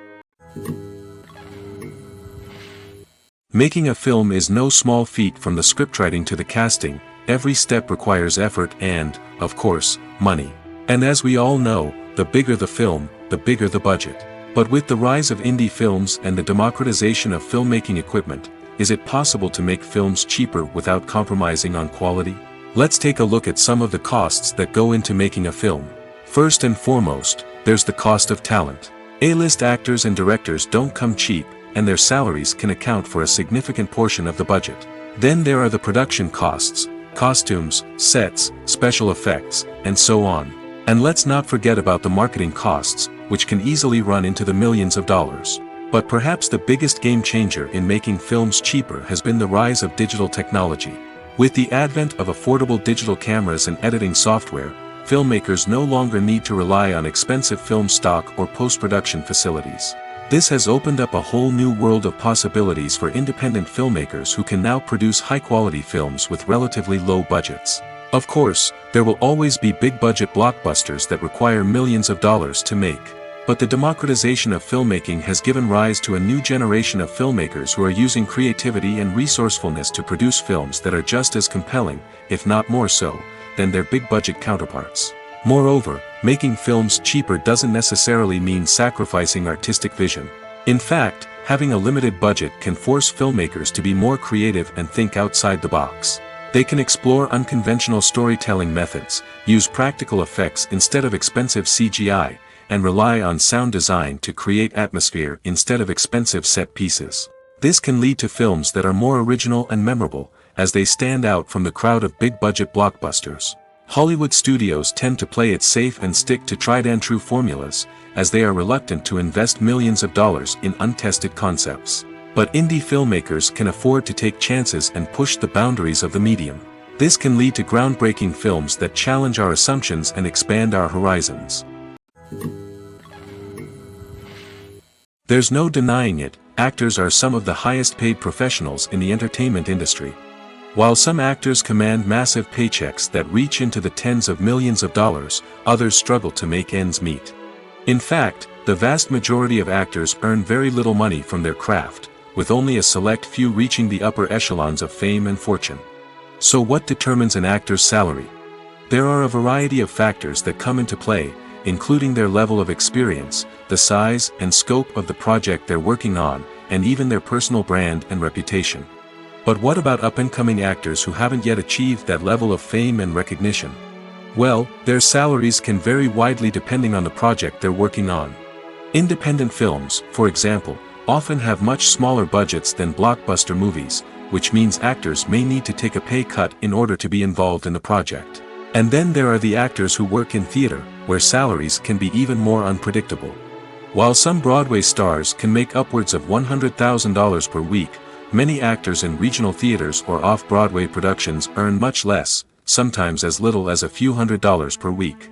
Making a film is no small feat. From the scriptwriting to the casting, every step requires effort and, of course, money. And as we all know, the bigger the film, the bigger the budget. But with the rise of indie films and the democratization of filmmaking equipment, is it possible to make films cheaper without compromising on quality? Let's take a look at some of the costs that go into making a film. First and foremost, there's the cost of talent. A-list actors and directors don't come cheap, and their salaries can account for a significant portion of the budget. Then there are the production costs, costumes, sets, special effects, and so on. And let's not forget about the marketing costs, which can easily run into the millions of dollars. But perhaps the biggest game changer in making films cheaper has been the rise of digital technology. With the advent of affordable digital cameras and editing software, filmmakers no longer need to rely on expensive film stock or post-production facilities. This has opened up a whole new world of possibilities for independent filmmakers who can now produce high-quality films with relatively low budgets. Of course, there will always be big-budget blockbusters that require millions of dollars to make. But the democratization of filmmaking has given rise to a new generation of filmmakers who are using creativity and resourcefulness to produce films that are just as compelling, if not more so, than their big-budget counterparts. Moreover, making films cheaper doesn't necessarily mean sacrificing artistic vision. In fact, having a limited budget can force filmmakers to be more creative and think outside the box. They can explore unconventional storytelling methods, use practical effects instead of expensive CGI, and rely on sound design to create atmosphere instead of expensive set pieces. This can lead to films that are more original and memorable, as they stand out from the crowd of big-budget blockbusters. Hollywood studios tend to play it safe and stick to tried-and-true formulas, as they are reluctant to invest millions of dollars in untested concepts. But indie filmmakers can afford to take chances and push the boundaries of the medium. This can lead to groundbreaking films that challenge our assumptions and expand our horizons. There's no denying it, actors are some of the highest-paid professionals in the entertainment industry. While some actors command massive paychecks that reach into the tens of millions of dollars, others struggle to make ends meet. In fact, the vast majority of actors earn very little money from their craft, with only a select few reaching the upper echelons of fame and fortune. So what determines an actor's salary? There are a variety of factors that come into play, including their level of experience, the size and scope of the project they're working on, and even their personal brand and reputation. But what about up-and-coming actors who haven't yet achieved that level of fame and recognition? Well, their salaries can vary widely depending on the project they're working on. Independent films, for example, often have much smaller budgets than blockbuster movies, which means actors may need to take a pay cut in order to be involved in the project. And then there are the actors who work in theater, where salaries can be even more unpredictable. While some Broadway stars can make upwards of $100,000 per week, many actors in regional theaters or off-Broadway productions earn much less, sometimes as little as a few $100s per week.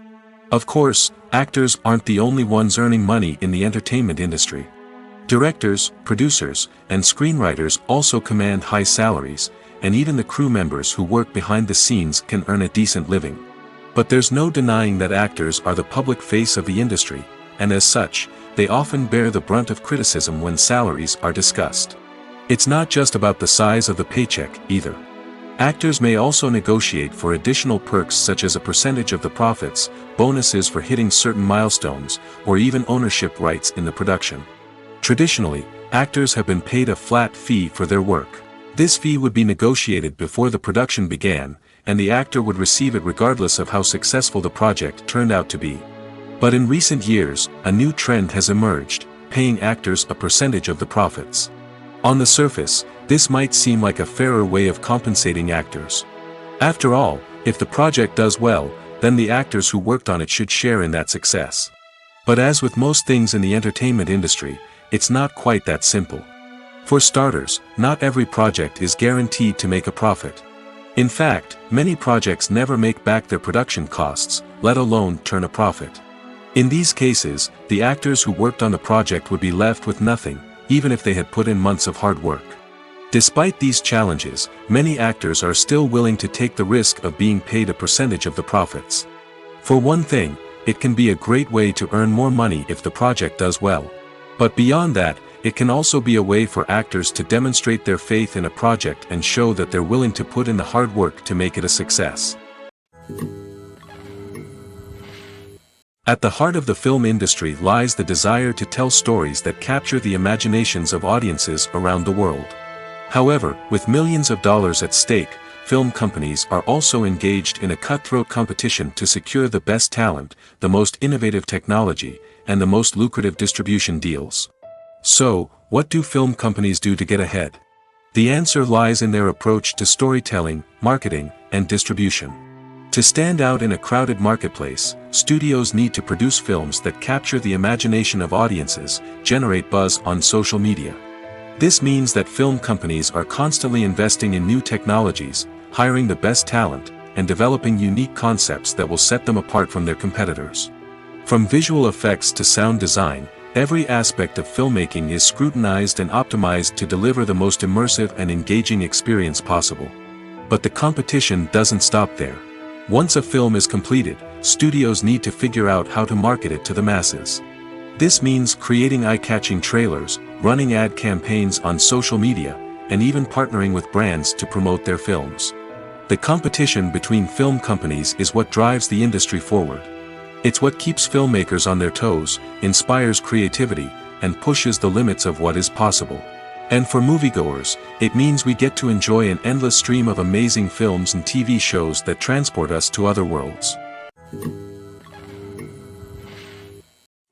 Of course, actors aren't the only ones earning money in the entertainment industry. Directors, producers, and screenwriters also command high salaries, and even the crew members who work behind the scenes can earn a decent living. But there's no denying that actors are the public face of the industry, and as such, they often bear the brunt of criticism when salaries are discussed. It's not just about the size of the paycheck, either. Actors may also negotiate for additional perks such as a percentage of the profits, bonuses for hitting certain milestones, or even ownership rights in the production. Traditionally, actors have been paid a flat fee for their work. This fee would be negotiated before the production began, and the actor would receive it regardless of how successful the project turned out to be. But in recent years, a new trend has emerged, paying actors a percentage of the profits. On the surface, this might seem like a fairer way of compensating actors. After all, if the project does well, then the actors who worked on it should share in that success. But as with most things in the entertainment industry, it's not quite that simple. For starters, not every project is guaranteed to make a profit. In fact, many projects never make back their production costs, let alone turn a profit. In these cases, the actors who worked on the project would be left with nothing, even if they had put in months of hard work. Despite these challenges, many actors are still willing to take the risk of being paid a percentage of the profits. For one thing, it can be a great way to earn more money if the project does well. But beyond that, it can also be a way for actors to demonstrate their faith in a project and show that they're willing to put in the hard work to make it a success. At the heart of the film industry lies the desire to tell stories that capture the imaginations of audiences around the world. However, with millions of dollars at stake, film companies are also engaged in a cutthroat competition to secure the best talent, the most innovative technology, and the most lucrative distribution deals. So, what do film companies do to get ahead? The answer lies in their approach to storytelling, marketing, and distribution. To stand out in a crowded marketplace, studios need to produce films that capture the imagination of audiences, generate buzz on social media. This means that film companies are constantly investing in new technologies, hiring the best talent, and developing unique concepts that will set them apart from their competitors. From visual effects to sound design, every aspect of filmmaking is scrutinized and optimized to deliver the most immersive and engaging experience possible. But the competition doesn't stop there. Once a film is completed, studios need to figure out how to market it to the masses. This means creating eye-catching trailers, running ad campaigns on social media, and even partnering with brands to promote their films. The competition between film companies is what drives the industry forward. It's what keeps filmmakers on their toes, inspires creativity, and pushes the limits of what is possible. And for moviegoers, it means we get to enjoy an endless stream of amazing films and TV shows that transport us to other worlds.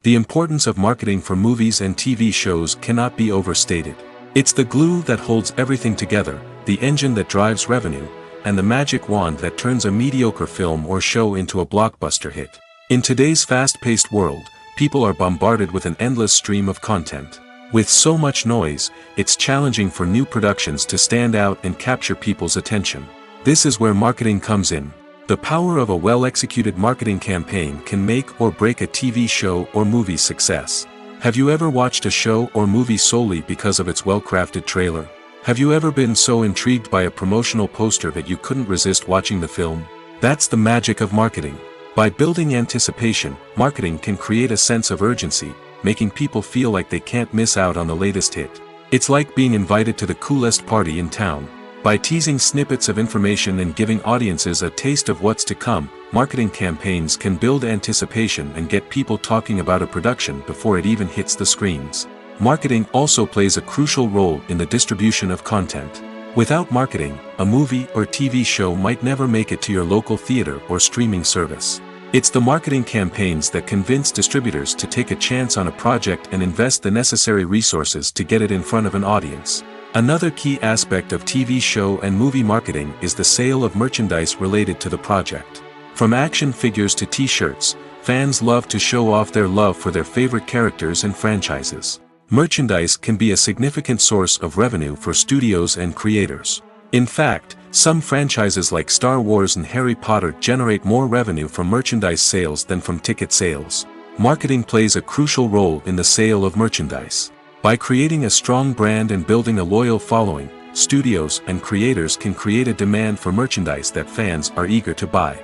The importance of marketing for movies and TV shows cannot be overstated. It's the glue that holds everything together, the engine that drives revenue, and the magic wand that turns a mediocre film or show into a blockbuster hit. In today's fast-paced world, people are bombarded with an endless stream of content. With so much noise, it's challenging for new productions to stand out and capture people's attention. This is where marketing comes in. The power of a well-executed marketing campaign can make or break a TV show or movie's success. Have you ever watched a show or movie solely because of its well-crafted trailer? Have you ever been so intrigued by a promotional poster that you couldn't resist watching the film? That's the magic of marketing. By building anticipation, marketing can create a sense of urgency, making people feel like they can't miss out on the latest hit. It's like being invited to the coolest party in town. By teasing snippets of information and giving audiences a taste of what's to come, marketing campaigns can build anticipation and get people talking about a production before it even hits the screens. Marketing also plays a crucial role in the distribution of content. Without marketing, a movie or TV show might never make it to your local theater or streaming service. It's the marketing campaigns that convince distributors to take a chance on a project and invest the necessary resources to get it in front of an audience. Another key aspect of TV show and movie marketing is the sale of merchandise related to the project. From action figures to t-shirts, fans love to show off their love for their favorite characters and franchises. Merchandise can be a significant source of revenue for studios and creators. In fact, some franchises like Star Wars and Harry Potter generate more revenue from merchandise sales than from ticket sales. Marketing plays a crucial role in the sale of merchandise. By creating a strong brand and building a loyal following, studios and creators can create a demand for merchandise that fans are eager to buy.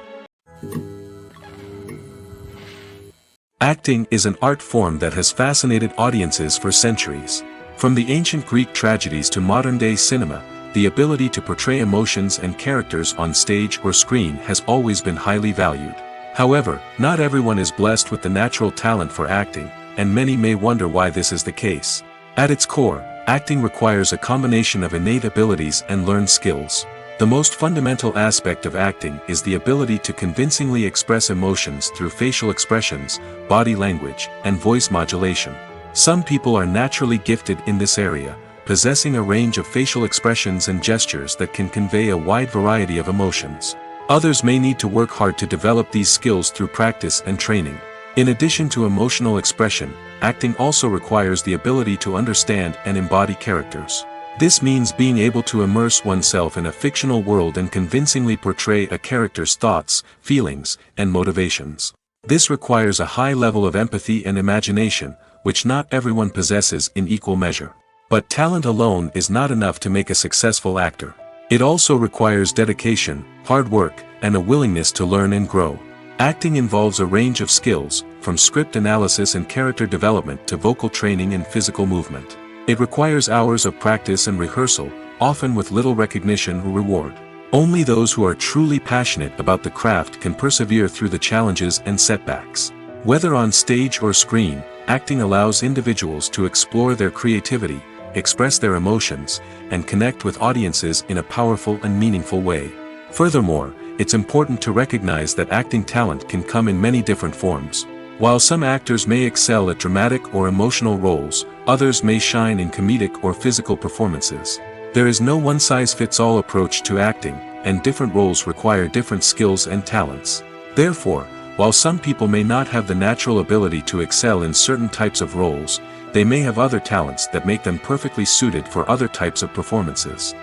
Acting is an art form that has fascinated audiences for centuries. From the ancient Greek tragedies to modern-day cinema, the ability to portray emotions and characters on stage or screen has always been highly valued. However, not everyone is blessed with the natural talent for acting, and many may wonder why this is the case. At its core, acting requires a combination of innate abilities and learned skills. The most fundamental aspect of acting is the ability to convincingly express emotions through facial expressions, body language, and voice modulation. Some people are naturally gifted in this area, possessing a range of facial expressions and gestures that can convey a wide variety of emotions. Others may need to work hard to develop these skills through practice and training. In addition to emotional expression, acting also requires the ability to understand and embody characters. This means being able to immerse oneself in a fictional world and convincingly portray a character's thoughts, feelings, and motivations. This requires a high level of empathy and imagination, which not everyone possesses in equal measure. But talent alone is not enough to make a successful actor. It also requires dedication, hard work, and a willingness to learn and grow. Acting involves a range of skills, from script analysis and character development to vocal training and physical movement. It requires hours of practice and rehearsal, often with little recognition or reward. Only those who are truly passionate about the craft can persevere through the challenges and setbacks. Whether on stage or screen, acting allows individuals to explore their creativity, express their emotions, and connect with audiences in a powerful and meaningful way. Furthermore, it's important to recognize that acting talent can come in many different forms. While some actors may excel at dramatic or emotional roles, others may shine in comedic or physical performances. There is no one-size-fits-all approach to acting, and different roles require different skills and talents. Therefore, while some people may not have the natural ability to excel in certain types of roles, they may have other talents that make them perfectly suited for other types of performances.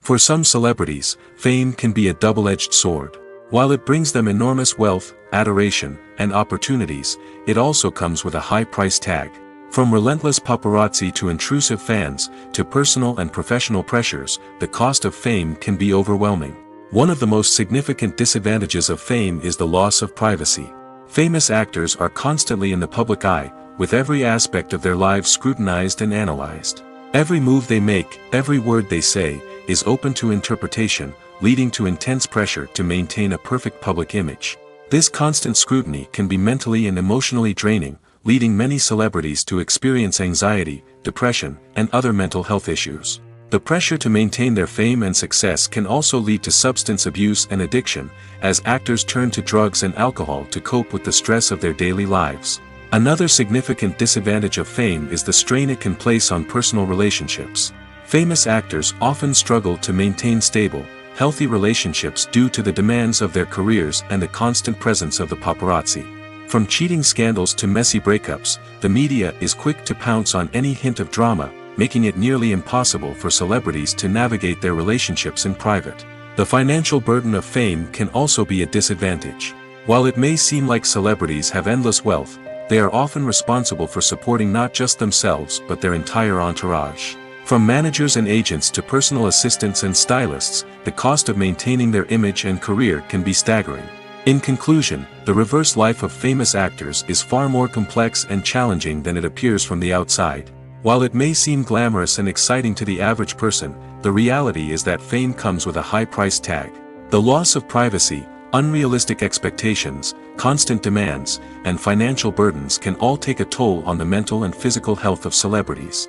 For some celebrities, fame can be a double-edged sword. While it brings them enormous wealth, adoration, and opportunities, it also comes with a high price tag. From relentless paparazzi to intrusive fans, to personal and professional pressures, the cost of fame can be overwhelming. One of the most significant disadvantages of fame is the loss of privacy. Famous actors are constantly in the public eye, with every aspect of their lives scrutinized and analyzed. Every move they make, every word they say, is open to interpretation, leading to intense pressure to maintain a perfect public image. This constant scrutiny can be mentally and emotionally draining, leading many celebrities to experience anxiety, depression, and other mental health issues. The pressure to maintain their fame and success can also lead to substance abuse and addiction, as actors turn to drugs and alcohol to cope with the stress of their daily lives. Another significant disadvantage of fame is the strain it can place on personal relationships. Famous actors often struggle to maintain stable, healthy relationships due to the demands of their careers and the constant presence of the paparazzi. From cheating scandals to messy breakups, the media is quick to pounce on any hint of drama, making it nearly impossible for celebrities to navigate their relationships in private. The financial burden of fame can also be a disadvantage. While it may seem like celebrities have endless wealth, they are often responsible for supporting not just themselves but their entire entourage. From managers and agents to personal assistants and stylists, the cost of maintaining their image and career can be staggering. In conclusion, the reverse life of famous actors is far more complex and challenging than it appears from the outside. While it may seem glamorous and exciting to the average person, the reality is that fame comes with a high price tag. The loss of privacy, unrealistic expectations, constant demands, and financial burdens can all take a toll on the mental and physical health of celebrities.